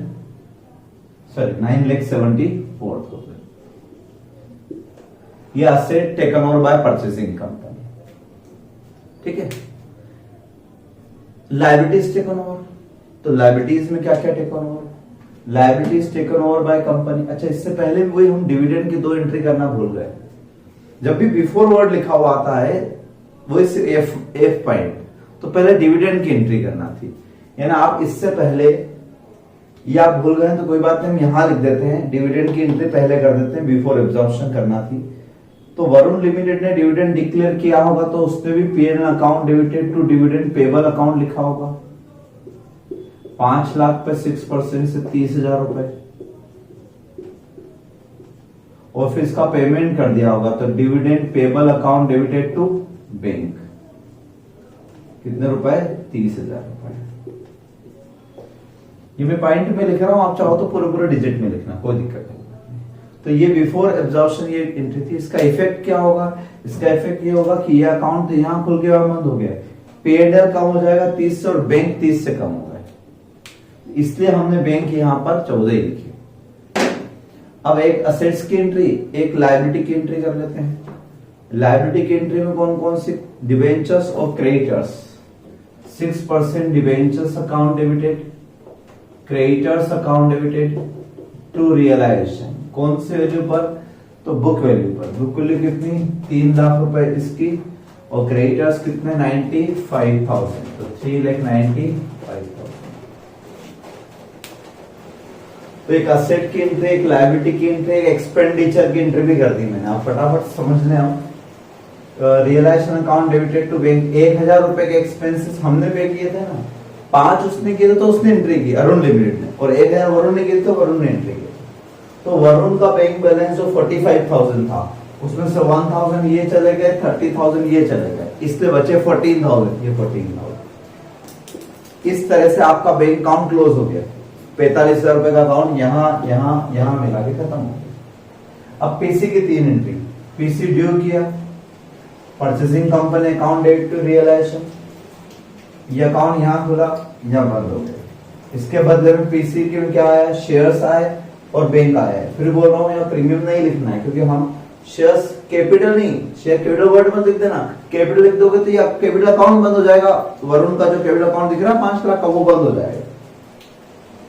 सॉरी 9,74,000 ये asset taken over by purchasing company. ठीक है। लायबिलिटीज टेकन ओवर, तो लायबिलिटीज में क्या क्या taken over? Liabilities taken over by company. अच्छा, इससे पहले वही हम डिविडेंड की 2 एंट्री करना भूल गए। जब भी बिफोर वर्ड लिखा हुआ आता है वो एफ पॉइंट, तो पहले डिविडेंड की एंट्री करना थी। यानी आप इससे पहले, या आप भूल गए तो कोई बात नहीं, हम यहां लिख देते हैं डिविडेंड की एंट्री पहले कर देते हैं, बिफोर एब्जॉर्प्शन करना थी। तो वरुण लिमिटेड ने डिविडेंड डिक्लेयर किया होगा तो उसमें भी P&L account debited to dividend payable account लिखा होगा। 5 लाख पे 6% से 30,000 रुपए, और फिर इसका पेमेंट कर दिया होगा तो dividend payable account debited to bank, कितने रुपए? 30,000 रुपए। ये मैं पॉइंट में लिख रहा हूं, आप चाहो तो पूरे पूरे डिजिट में लिखना, कोई दिक्कत नहीं। तो ये बिफोर एब्जॉर्प्शन ये एंट्री थी। इसका इफेक्ट क्या होगा? इसका इफेक्ट ये होगा कि ये अकाउंट तो यहां खुल गया और बंद हो गया, P&L कम हो जाएगा 30 से और बैंक 30 से कम होगा, इसलिए हमने बैंक यहां पर 14 ही लिखी। अब एक असेट्स की एंट्री, एक लायबिलिटी की एंट्री कर लेते हैं। लायबिलिटी की एंट्री में कौन कौन सी? डिबेंचर्स और creditors. 6% debentures account debited, creditors account debited to realisation. कौन से वैल्यू पर? तो बुक वैल्यू पर। बुक वैल्यू कितनी? 3 लाख रुपए इसकी, और क्रेडिटर्स कितने? 95,000, तो 3,95,000। तो एक असेट की एंट्री, एक लायबिलिटी की एंट्री, एक एक्सपेंडिचर की एंट्री भी कर दी मैंने। आप फटाफट समझ लें। हम realisation account debited to bank, 1,000 रुपए के एक्सपेंसेस हमने पे किए थे ना, 5 उसने किए थे तो उसने एंट्री की अरुण लिमिटेड ने, और 1,000 वरुण ने किए तो वरुण ने एंट्री की। तो वरुण का बैंक बैलेंस जो 45,000 था उसमें से 1,000 ये चले गए, 30,000 ये चले गए, इसलिए बचे 14,000, ये 14,000। इस तरह से आपका बैंक अकाउंट क्लोज हो गया। 45,000 रुपए का अकाउंट यहां यहां यहां मिला के खत्म हो गया। अब पीसी की 3 एंट्री। पीसी ड्यू किया, purchasing company account debit to realisation, ये अकाउंट यहां खुला, यहां बंद हो गया। इसके बदले में पीसी के में क्या आया? शेयर्स आए और बैंक आया है। फिर बोल रहा हूं यहाँ प्रीमियम नहीं लिखना है, क्योंकि हम शेयर्स कैपिटल नहीं, शेयर कैपिटल वर्ड में लिख देना, कैपिटल लिख दोगे तो ये कैपिटल अकाउंट बंद हो जाएगा। वरुण का जो कैपिटल अकाउंट दिख रहा है 5 लाख का, वो बंद हो जाएगा।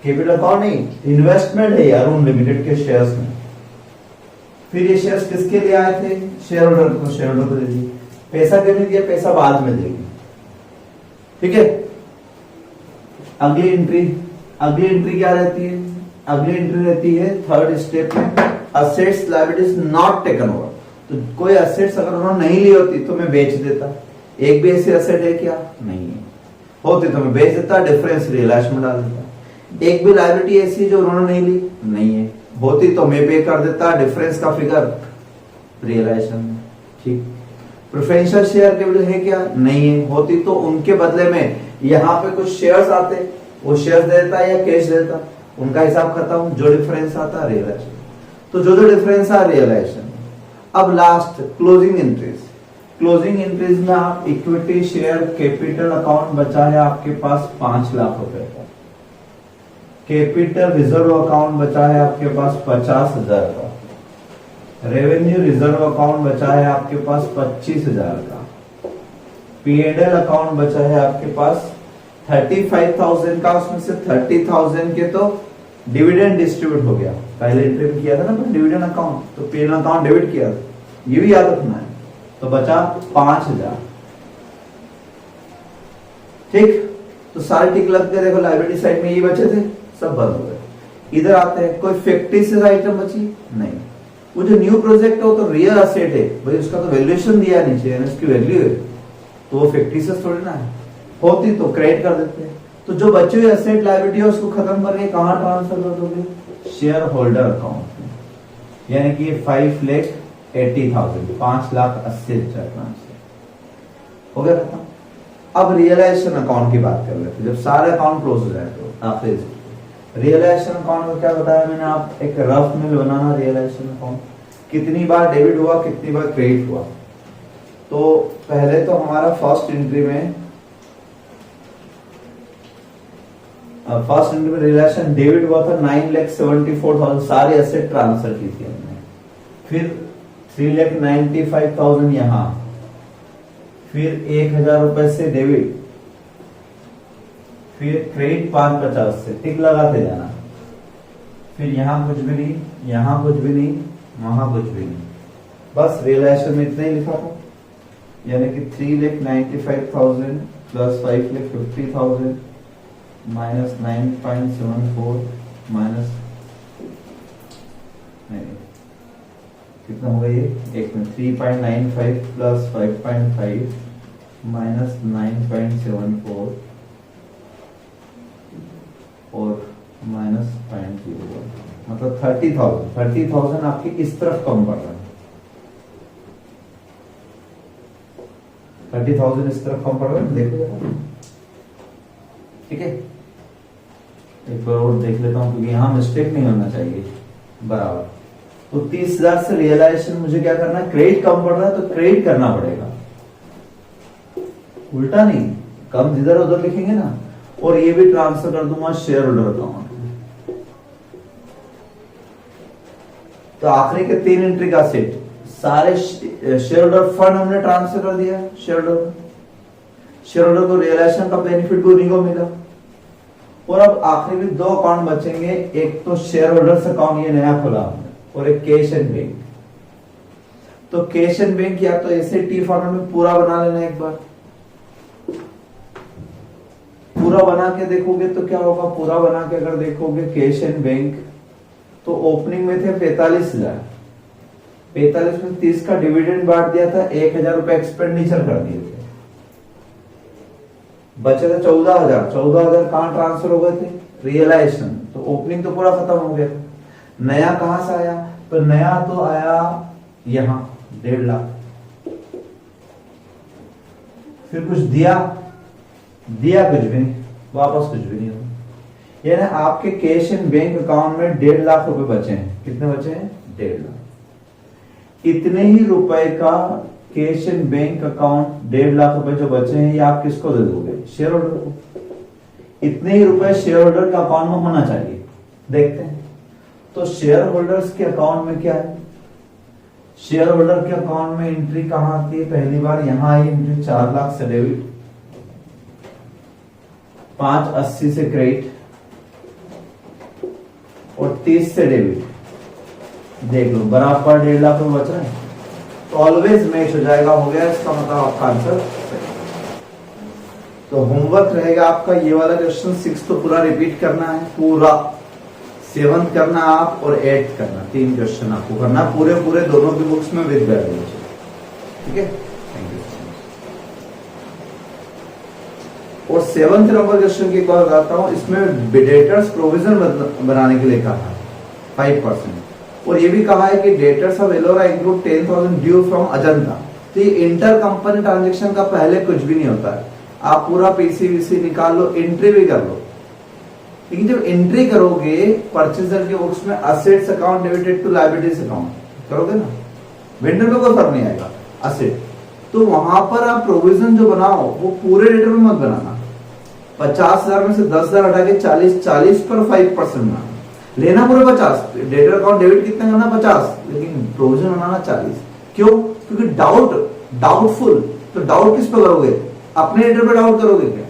कैपिटल अकाउंट नहीं, इन्वेस्टमेंट है अरुण लिमिटेड के शेयर्स में। फिर ये शेयर्स किसके लिए आए थे? शेयर होल्डर को, शेयर होल्डर को दे दिए। पैसा क्यों नहीं दिया? पैसा बाद में देंगे। ठीक है। अगली एंट्री क्या रहती है? अगली एंट्री रहती है 3rd स्टेप में, assets liabilities not taken over. तो कोई असेट्स अगर उन्होंने नहीं ली होती तो मैं बेच देता। एक भी ऐसी असेट है क्या? नहीं है। होती तो मैं बेच देता, डिफरेंस रियलाइजेशन में डाल देता। एक भी लायबिलिटी ऐसी जो उन्होंने नहीं ली नहीं है, होती तो मैं पे कर देता, डिफरेंस का फिगर रियलाइजेशन में। ठीक, प्रेफरेंशियल शेयर कैपिटल है क्या? नहीं है, होती तो उनके बदले में यहाँ पे कुछ शेयर्स आते, वो शेयर्स देता या कैश देता, उनका हिसाब खत्म, जो डिफरेंस आता रियलाइजेशन। तो जो डिफरेंस आ रियलाइजेशन। अब last closing entries. Closing entries में आप इक्विटी शेयर कैपिटल अकाउंट बचा है आपके पास 5 लाख रुपए का, कैपिटल रिजर्व अकाउंट बचा है आपके पास 50,000 का, रेवेन्यू रिजर्व अकाउंट बचा है आपके पास 25,000 का, P&L अकाउंट बचा है आपके पास 35,000 का, उसमें से 30,000 के तो डिविडेंड डिस्ट्रीब्यूट हो गया, पहले एंट्री में किया था ना डिविडेंड अकाउंट, तो P&L अकाउंट डेबिट किया था, ये भी याद रखना है। तो बचा 5,000। ठीक, तो सारे टिक लग गए। देखो लायबिलिटी साइड में ये बचे थे, सब बंद हो गए। इधर आते हैं, कोई फिक्टिशियस आइटम बची नहीं। वो जो न्यू प्रोजेक्ट है वो तो रियल एसेट है भाई, उसका तो वैल्यूएशन दिया है नीचे, उसकी वैल्यू है, तो वो फिक्टिशियस थोड़ी ना है। होती तो क्रेडिट कर देते हैं। तो जो बचे हुए एसेट लायबिलिटी है उसको खत्म करके कहां ट्रांसफर कर दोगे? शेयर होल्डर अकाउंट में, यानी कि 5,80,000, 5,80,000 ट्रांसफर हो गया खत्म। अब रियलाइजेशन अकाउंट की बात कर लेते हैं, जब सारे अकाउंट क्लोज हो जाए तो आखिरी रियलाइजेशन अकाउंट में क्या बताया मैंने, आप एक रफ में बनाना रियलाइजेशन अकाउंट, कितनी बार डेबिट हुआ कितनी बार क्रेडिट हुआ। तो पहले तो हमारा फर्स्ट एंट्री में रियलाइजेशन डेबिट हुआ था 9,74,000, सारे एसेट ट्रांसफर की थी हमने। फिर 3,95,000 यहां, फिर 1,000 रुपए से डेबिट, फिर क्रेडिट 550 से, टिक लगाते जाना। फिर यहां कुछ भी नहीं, यहां कुछ भी नहीं, वहां कुछ भी नहीं, बस रियलाइजेशन में इतना ही लिखा था, यानी कि 3,95,000 प्लस 5,50,000 माइनस 9.74 माइनस कितना होगा ये, एक में 3.95 प्लस 5.5 माइनस 9.74 और माइनस 0.01, मतलब 30,000 आपकी इस तरफ कम पड़ रहा है, 30,000 इस तरफ कम पड़ रहा है, देखो जरा। ठीक है, एक बार और देख लेता हूं क्योंकि यहां मिस्टेक नहीं होना चाहिए बराबर। तो 30,000 से रियलाइजेशन मुझे क्या करना है, क्रेडिट कम पड़ रहा है तो क्रेडिट करना पड़ेगा, उल्टा नहीं, कम जिधर उधर लिखेंगे ना। और ये भी ट्रांसफर कर दूंगा शेयर होल्डर अकाउंट में। तो आखिरी के 3 एंट्री का सेट सारे शेयर होल्डर फंड हमने ट्रांसफर कर दिया, शेयर होल्डर को रियलाइजेशन का बेनिफिट को नहीं मिला। और अब आखिरी में 2 अकाउंट बचेंगे, एक तो शेयर होल्डर्स अकाउंट, ये नया खुला हमने, और एक कैश एंड बैंक। तो कैश एंड बैंक या तो ऐसे टी फॉर्मेट में पूरा बना लेना, एक बार पूरा बना के देखोगे तो क्या होगा, पूरा बना के अगर देखोगे कैश एंड बैंक, तो ओपनिंग में थे 45,000, 45 में 30 का डिविडेंड बांट दिया था, 1,000 रुपए एक्सपेंडिचर कर दिए थे, बचे थे 14,000 कहां ट्रांसफर हो गए थे, रियलाइजेशन। तो ओपनिंग तो पूरा खत्म हो गया। नया कहां से आया, तो नया तो आया यहां 1.5 लाख, फिर कुछ दिया कुछ भी नहीं, वापस कुछ भी नहीं हुआ, यानी आपके कैश एंड बैंक अकाउंट में 1.5 लाख रुपए बचे हैं। कितने बचे हैं? 1.5 लाख। इतने ही रुपए का cash and bank account 1.5 lakh रुपए जो बचे हैं, ये आप किसको दे दोगे? शेयर होल्डर को। इतने ही रुपए शेयर होल्डर के अकाउंट में होना चाहिए, देखते हैं। तो शेयर होल्डर्स के अकाउंट में क्या है, शेयर होल्डर के अकाउंट में एंट्री कहां आती है? पहली बार यहां आई एंट्री 4 लाख से डेबिट, 580 से क्रेडिट और 30 से डेबिट। देख लो बराबर 1.5 लाख रुपए बच रहे हैं, तो ऑलवेज मैच हो जाएगा, हो गया इसका मतलब आपका आंसर। तो होमवर्क रहेगा आपका ये वाला क्वेश्चन 6 तो पूरा रिपीट करना है, पूरा 7th करना आप और 8th करना, 3 क्वेश्चन आपको करना पूरे दोनों की बुक्स में विद गाइडेंस। ठीक है, थैंक यू। और 7th नंबर क्वेश्चन की एक बात बताता हूँ, इसमें डेटर्स प्रोविजन बनाने के लिए कहा है 5%, और ये भी कहा है कि debtors of Ellora include 10,000 due from Ajanta. तो ये इंटर कंपनी ट्रांजेक्शन का पहले कुछ भी नहीं होता है, आप पूरा पीसीवीसी निकाल लो, एंट्री भी कर लो, लेकिन जब एंट्री करोगे परचेजर के बुक्स में assets account debited to liabilities account करोगे ना, वेंडर में कोई फर्क नहीं आएगा असेट, तो वहां पर आप प्रोविजन जो बनाओ वो पूरे डेटर में मत बनाना, 50,000 में से 10,000 हटा के 40 पर 5% बनाना, लेना पूरे 50, डेटर अकाउंट डेबिट कितना करना 50, लेकिन प्रोविजन बनाना 40। क्यों? क्योंकि डाउटफुल, तो डाउट किस पे करोगे? अपने डेटर पे डाउट करोगे क्या?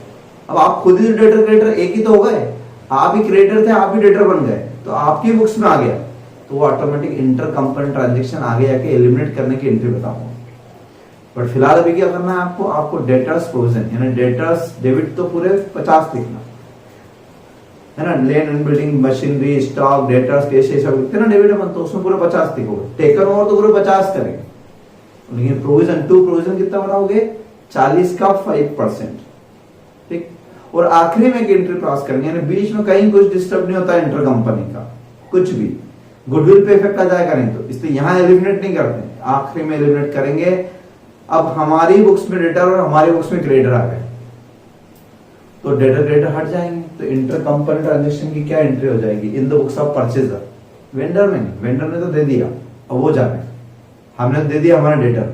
अब आप खुद ही डेटर क्रेडिटर एक ही तो हो गए, आप ही क्रेडिटर थे, आप ही डेटर बन गए, तो आपकी बुक्स में आ गया, तो वो ऑटोमेटिक इंटर कंपनी ट्रांजेक्शन आगे जाके एलिमिनेट करने की एंट्री बताऊंगा। बट फिलहाल अभी क्या करना है आपको डेटर्स प्रोविजन यानी डेटर्स डेबिट तो पूरे 50 लिखना है ना, land and building, machinery, stock, debtors, cash, ये सब लिखते हैं ना डेबिट में, तो उसमें पूरे 50 लिखोगे, टेकन ओवर तो पूरे 50 करेंगे, लेकिन प्रोविजन टू प्रोविजन कितना बनाओगे? 40 का 5%, ठीक। और आखिरी में एक एंट्री पास करेंगे, यानी बीच में कहीं कुछ डिस्टर्ब नहीं होता इंटर कंपनी का, कुछ भी गुडविल पे इफेक्ट आ जाएगा नहीं, तो इसलिए यहां एलिमिनेट नहीं करते, आखिरी में एलिमिनेट करेंगे। अब हमारी बुक्स में डेटर और हमारी बुक्स में क्रेडिटर आ गए, तो डेटर क्रेडिटर हट जाएंगे, तो इंटर कंपनी ट्रांजेक्शन की क्या एंट्री हो जाएगी? इन the books of purchaser, vendor में नहीं, वेंडर ने तो दे दिया, अब वो जाने, हमने दे दिया हमारा डेटर,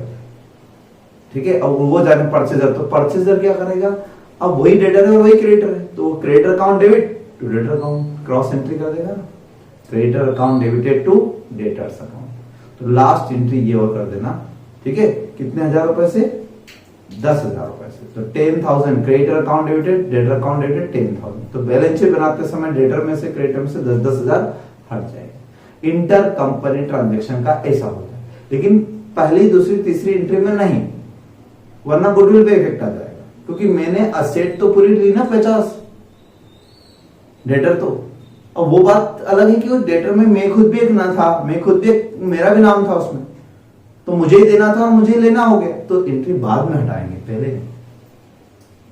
ठीक है, अब वो जाने परचेजर, तो परचेजर क्या करेगा? अब वही डेटर है वही क्रेडिटर है, तो creditor account debit to debtor account cross entry कर देगा, creditor account debited to debtors account, तो लास्ट एंट्री ये और कर देना, ठीक है। कितने हजार रुपए से? 10,000 रुपए से, तो 10,000 creditor account debited, debtor account debited 10,000, तो बैलेंस शीट बनाते समय डेटर में से क्रेडिटर में से 10,000 हट जाएगा। इंटर कंपनी ट्रांजेक्शन का ऐसा होता है, लेकिन पहली, दूसरी, तीसरी एंट्री में नहीं, वरना गुडविल पे इफेक्ट आ जाएगा, क्योंकि मैंने असेट तो पूरी ली ना 50, डेटर तो, अब वो बात अलग है कि वो डेटर में मैं खुद भी एक ना था, मैं खुद भी मेरा भी नाम था उसमें, तो मुझे ही देना था और मुझे ही लेना हो गया, तो एंट्री बाद में हटाएंगे, पहले नहीं,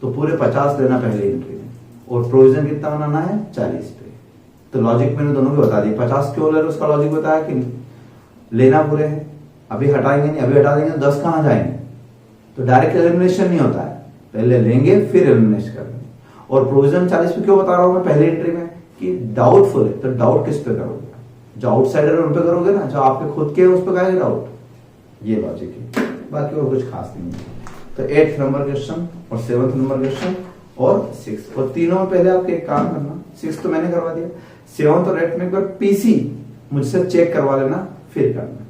तो पूरे 50 लेना पहले एंट्री में, और प्रोविजन कितना बनाना है? 40 पे। तो लॉजिक मैंने दोनों को बता दिया, 50 क्यों ले रहे उसका लॉजिक बताया कि लेना पूरे है, अभी हटाएंगे नहीं, अभी हटा देंगे 10 कहां जाएंगे, तो डायरेक्ट एलिमिनेशन नहीं होता है, पहले लेंगे फिर एलिमिनेशन करेंगे। और प्रोविजन 40 पे क्यों बता रहा हूं मैं पहले एंट्री में कि डाउटफुल है, तो डाउट किस पे करोगे? जो आउटसाइडर है उन पे करोगे ना, जो आपके खुद के उस पे करेंगे डाउट, ये लॉजिक है, बाकी और कुछ खास नहीं है। तो 8th नंबर क्वेश्चन और 7th नंबर क्वेश्चन और 6th, और तीनों में पहले आपके एक काम करना, 6th तो मैंने करवा दिया, 7th और 8th में एक बार पीसी मुझसे चेक करवा लेना, फिर करना।